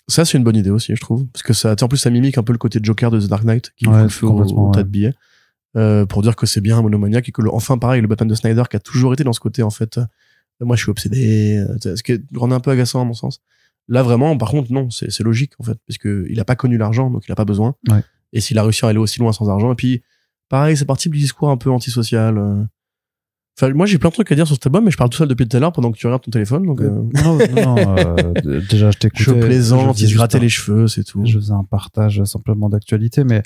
Ça, c'est une bonne idée aussi, je trouve. Parce que ça, en plus, ça mimique un peu le côté Joker de The Dark Knight, qui fout le feu au tas de billets, pour dire que c'est bien un monomaniaque, et que enfin, pareil, le Batman de Snyder, qui a toujours été dans ce côté, en fait, moi, je suis obsédé, ce qui rend un peu agaçant, à mon sens. Là, vraiment, par contre, non, c'est logique, en fait, parce que il a pas connu l'argent, donc il a pas besoin. Ouais. Et s'il a réussi à aller aussi loin sans argent, et puis, pareil, c'est parti du discours un peu antisocial. Enfin, moi, j'ai plein de trucs à dire sur cet album, mais je parle tout seul depuis tout à l'heure pendant que tu regardes ton téléphone, donc. Non, déjà, je t'écoutais. Je plaisante, il se grattait les cheveux, c'est tout. Je faisais un partage simplement d'actualité, mais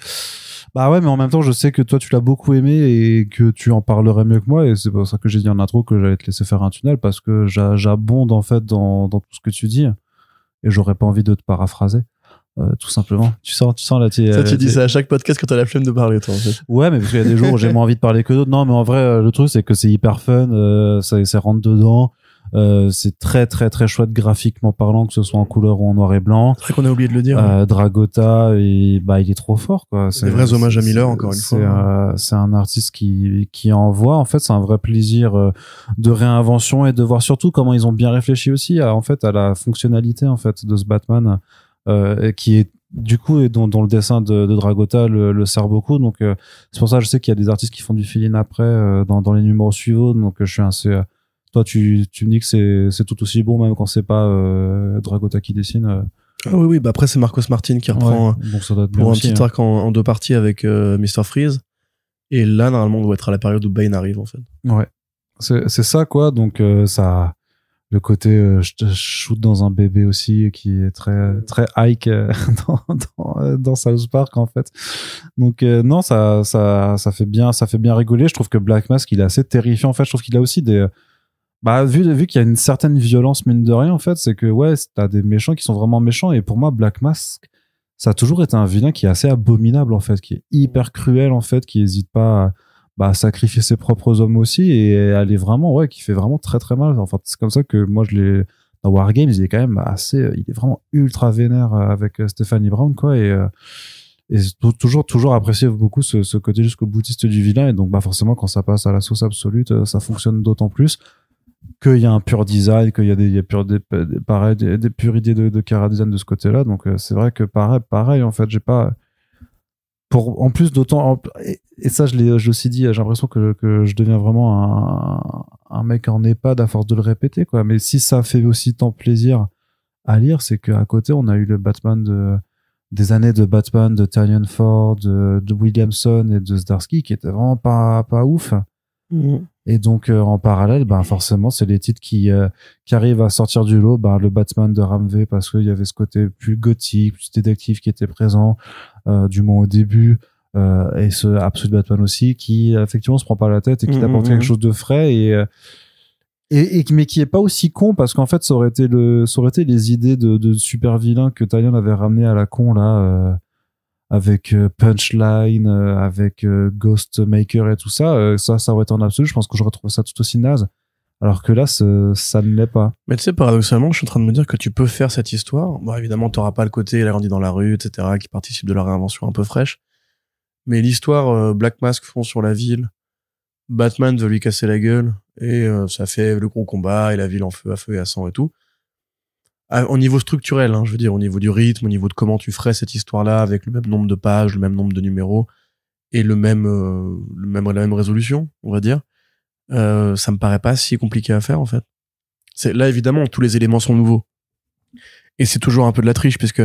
bah ouais, mais en même temps, je sais que toi, tu l'as beaucoup aimé et que tu en parlerais mieux que moi, et c'est pour ça que j'ai dit en intro que j'allais te laisser faire un tunnel, parce que j'abonde en fait dans tout ce que tu dis, et j'aurais pas envie de te paraphraser. Tout simplement. Tu sens là, tu dis ça à chaque podcast quand t'as la flemme de parler, toi, en fait. Ouais, mais parce qu'il y a des jours où j'ai moins envie de parler que d'autres. Non, mais en vrai, le truc, c'est que c'est hyper fun, ça rentre dedans. C'est très très très chouette graphiquement parlant, que ce soit en couleur ou en noir et blanc. C'est vrai qu'on a oublié de le dire. Dragota, il est trop fort, quoi. C'est des vrais hommages à Miller, encore une fois. C'est un artiste qui envoie. En fait, c'est un vrai plaisir de réinvention, et de voir surtout comment ils ont bien réfléchi aussi à la fonctionnalité, en fait, de ce Batman, qui est du coup, et dont le dessin de Dragota le sert beaucoup. Donc c'est pour ça que je sais qu'il y a des artistes qui font du fill-in après dans les numéros suivants. Donc je suis assez toi tu me dis que c'est tout aussi bon même quand c'est pas Dragota qui dessine. Ah oui, bah après c'est Marcos Martin qui reprend donc ça doit être pour un aussi, petit arc en deux parties avec Mr. Freeze, et là normalement on doit être à la période où Bane arrive, en fait. Ouais, c'est ça, quoi. Donc ça, le côté je te shoot dans un bébé aussi, qui est très très hike dans South Park, en fait. Donc non, ça fait bien rigoler. Je trouve que Black Mask, il est assez terrifiant, en fait. Je trouve qu'il a aussi des vu qu'il y a une certaine violence, mine de rien, en fait, c'est que ouais, t'as des méchants qui sont vraiment méchants, et pour moi Black Mask, ça a toujours été un vilain qui est assez abominable en fait, qui est hyper cruel en fait, qui hésite pas à sacrifier ses propres hommes aussi et aller vraiment qui fait vraiment très très mal. Enfin c'est comme ça que moi je l'ai dans Wargames, il est quand même il est vraiment ultra vénère avec Stephanie Brown quoi et toujours apprécié beaucoup ce côté jusqu'au boutiste du vilain et donc forcément quand ça passe à la sauce absolute ça fonctionne d'autant plus qu'il y a un pur design, qu'il y a des pures idées de chara design de ce côté-là. Donc c'est vrai que pareil en fait j'ai pas en plus d'autant et ça je l'ai aussi dit, j'ai l'impression que je deviens vraiment un mec en EHPAD à force de le répéter quoi. Mais si ça fait aussi tant plaisir à lire, c'est qu'à côté on a eu le Batman des années de Batman de Tynion Ford, de Williamson et de Zdarsky qui étaient vraiment pas ouf. Et donc en parallèle forcément c'est les titres qui arrivent à sortir du lot, le Batman de Ramvé parce qu'il y avait ce côté plus gothique, plus détective qui était présent du moins au début et ce Absolute Batman aussi qui effectivement se prend pas la tête et qui t'apporte quelque chose de frais mais qui est pas aussi con parce qu'en fait ça aurait été les idées de super vilains que Tynion avait ramené à la con là avec Punchline, avec Ghostmaker et tout ça, ça aurait été en absolu. Je pense que j'aurais trouvé ça tout aussi naze. Alors que là, ça ne l'est pas. Mais tu sais, paradoxalement, je suis en train de me dire que tu peux faire cette histoire. Bon, évidemment, t'auras pas le côté, il a grandi dans la rue, etc., qui participe de la réinvention un peu fraîche. Mais l'histoire, Black Mask fond sur la ville, Batman veut lui casser la gueule, et ça fait le gros combat, et la ville en feu et à sang et tout. Au niveau structurel, je veux dire, au niveau du rythme, au niveau de comment tu ferais cette histoire-là avec le même nombre de pages, le même nombre de numéros et la même résolution, on va dire, ça me paraît pas si compliqué à faire en fait. Là évidemment tous les éléments sont nouveaux et c'est toujours un peu de la triche puisque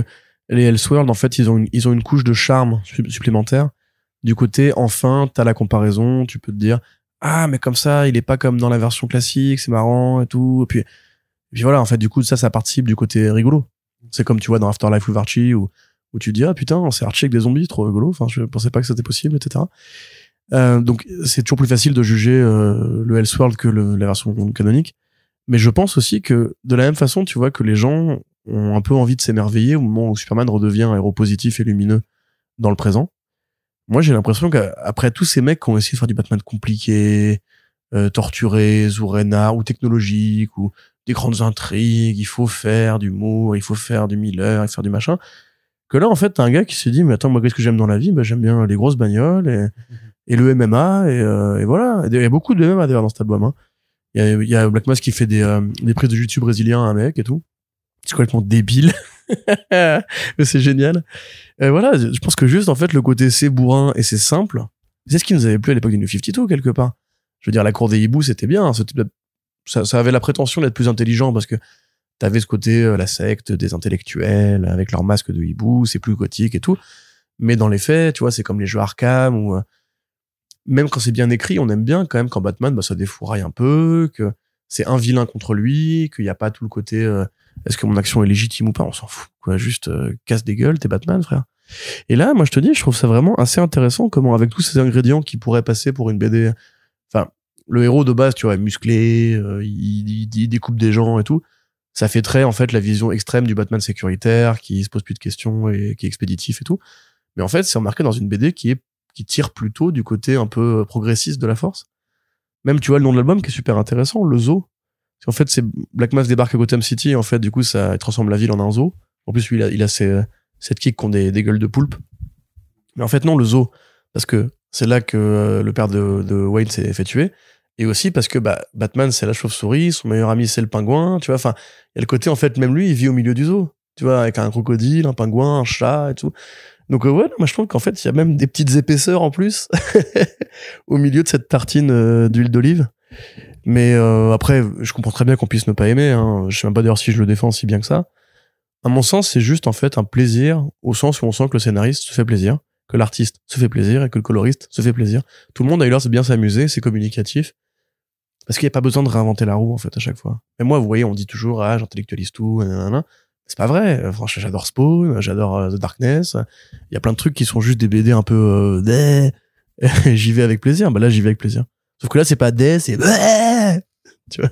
les Elseworlds en fait ils ont une couche de charme supplémentaire. Du côté enfin t'as la comparaison, tu peux te dire ah mais comme ça il est pas comme dans la version classique, c'est marrant et tout et puis voilà, en fait, du coup, ça participe du côté rigolo. C'est comme tu vois dans Afterlife with Archie où tu te dis, ah putain, c'est Archie avec des zombies, trop rigolo. Enfin, je pensais pas que c'était possible, etc. Donc, c'est toujours plus facile de juger le Elseworld que la version canonique. Mais je pense aussi que, de la même façon, tu vois que les gens ont un peu envie de s'émerveiller au moment où Superman redevient un héros positif et lumineux dans le présent. Moi, j'ai l'impression qu'après tous ces mecs qui ont essayé de faire du Batman compliqué, torturé, Zourena, ou technologique, ou des grandes intrigues, il faut faire du Moore, il faut faire du Miller, il faut faire du machin. Que là, en fait, t'as un gars qui se dit, mais attends, moi, qu'est-ce que j'aime dans la vie? J'aime bien les grosses bagnoles et le MMA et voilà. Il y a beaucoup de MMA d'ailleurs dans cet album, Il y a Black Mask qui fait des prises de jiu-jitsu brésilien à un mec et tout. C'est complètement débile. Mais c'est génial. Voilà, je pense que juste, en fait, le côté c'est bourrin et c'est simple, c'est ce qui nous avait plu à l'époque du New 52, quelque part. Je veux dire, la cour des hiboux, c'était bien, ça avait la prétention d'être plus intelligent parce que t'avais ce côté la secte des intellectuels avec leur masque de hibou, c'est plus gothique et tout, mais dans les faits tu vois c'est comme les jeux Arkham ou même quand c'est bien écrit on aime bien quand même quand Batman ça défouraille un peu, que c'est un vilain contre lui, qu'il y a pas tout le côté est-ce que mon action est légitime ou pas, on s'en fout quoi, juste casse des gueules, t'es Batman frère. Et là moi je te dis je trouve ça vraiment assez intéressant comment avec tous ces ingrédients qui pourraient passer pour une BD, enfin le héros de base, tu vois, musclé, il découpe des gens et tout. Ça fait très, en fait, la vision extrême du Batman sécuritaire, qui se pose plus de questions et qui est expéditif et tout. Mais en fait, c'est remarqué dans une BD qui tire plutôt du côté un peu progressiste de la force. Même, tu vois, le nom de l'album qui est super intéressant, le zoo. En fait, c'est Black Mask débarque à Gotham City, et en fait, du coup, ça transforme la ville en un zoo. En plus, lui, il a cette kick qui ont des gueules de poulpe. Mais en fait, non, le zoo. Parce que c'est là que le père de Wayne s'est fait tuer. Et aussi parce que Batman c'est la chauve-souris, son meilleur ami c'est le pingouin, tu vois, enfin il y a le côté en fait même lui il vit au milieu du zoo, tu vois, avec un crocodile, un pingouin, un chat et tout. Donc ouais, moi je trouve qu'en fait il y a même des petites épaisseurs en plus au milieu de cette tartine d'huile d'olive. Mais après je comprends très bien qu'on puisse ne pas aimer, je sais même pas d'ailleurs si je le défends si bien que ça. À mon sens c'est juste en fait un plaisir au sens où on sent que le scénariste se fait plaisir, que l'artiste se fait plaisir et que le coloriste se fait plaisir. Tout le monde a eu l'air de bien s'amuser, c'est communicatif. Parce qu'il n'y a pas besoin de réinventer la roue, en fait, à chaque fois. Et moi, vous voyez, on dit toujours, j'intellectualise tout, nanana. C'est pas vrai. Franchement, j'adore Spawn, j'adore The Darkness. Il y a plein de trucs qui sont juste des BD un peu, j'y vais avec plaisir. Là, j'y vais avec plaisir. Sauf que là, c'est pas c'est tu vois.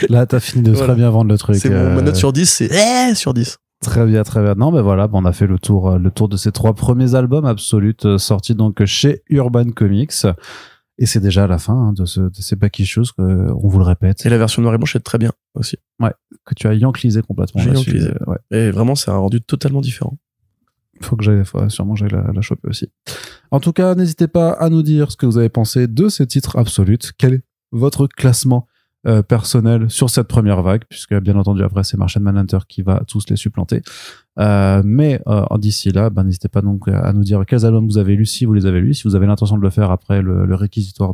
Là, t'as fini de très bien vendre le truc. C'est ma note sur 10, c'est sur 10. Très bien, très bien. Non, mais voilà, on a fait le tour de ces 3 premiers albums Absolute sortis donc chez Urban Comics. Et c'est déjà la fin de ces back issues, on vous le répète. Et la version noir et blanche est très bien aussi. Ouais, que tu as yanklisé complètement. J'ai yanklisé. Ouais. Et vraiment, c'est un rendu totalement différent. Faut sûrement j'aille la choper aussi. En tout cas, n'hésitez pas à nous dire ce que vous avez pensé de ces titres Absolutes. Quel est votre classement personnel sur cette première vague, puisque bien entendu après c'est Martian Manhunter qui va tous les supplanter. Mais d'ici là, n'hésitez pas donc à nous dire quels albums vous avez lus, si vous les avez lus, si vous avez l'intention de le faire après le réquisitoire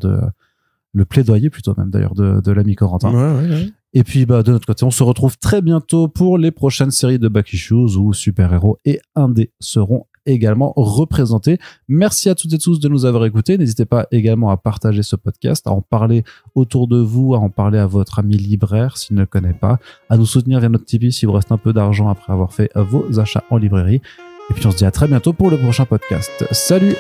le plaidoyer plutôt même d'ailleurs de l'ami Corentin. Ouais. Et puis de notre côté, on se retrouve très bientôt pour les prochaines séries de back issues où super-héros et indés seront également représentés. Merci à toutes et tous de nous avoir écoutés. N'hésitez pas également à partager ce podcast, à en parler autour de vous, à en parler à votre ami libraire s'il ne le connaît pas, à nous soutenir via notre Tipeee si vous reste un peu d'argent après avoir fait vos achats en librairie. Et puis on se dit à très bientôt pour le prochain podcast. Salut!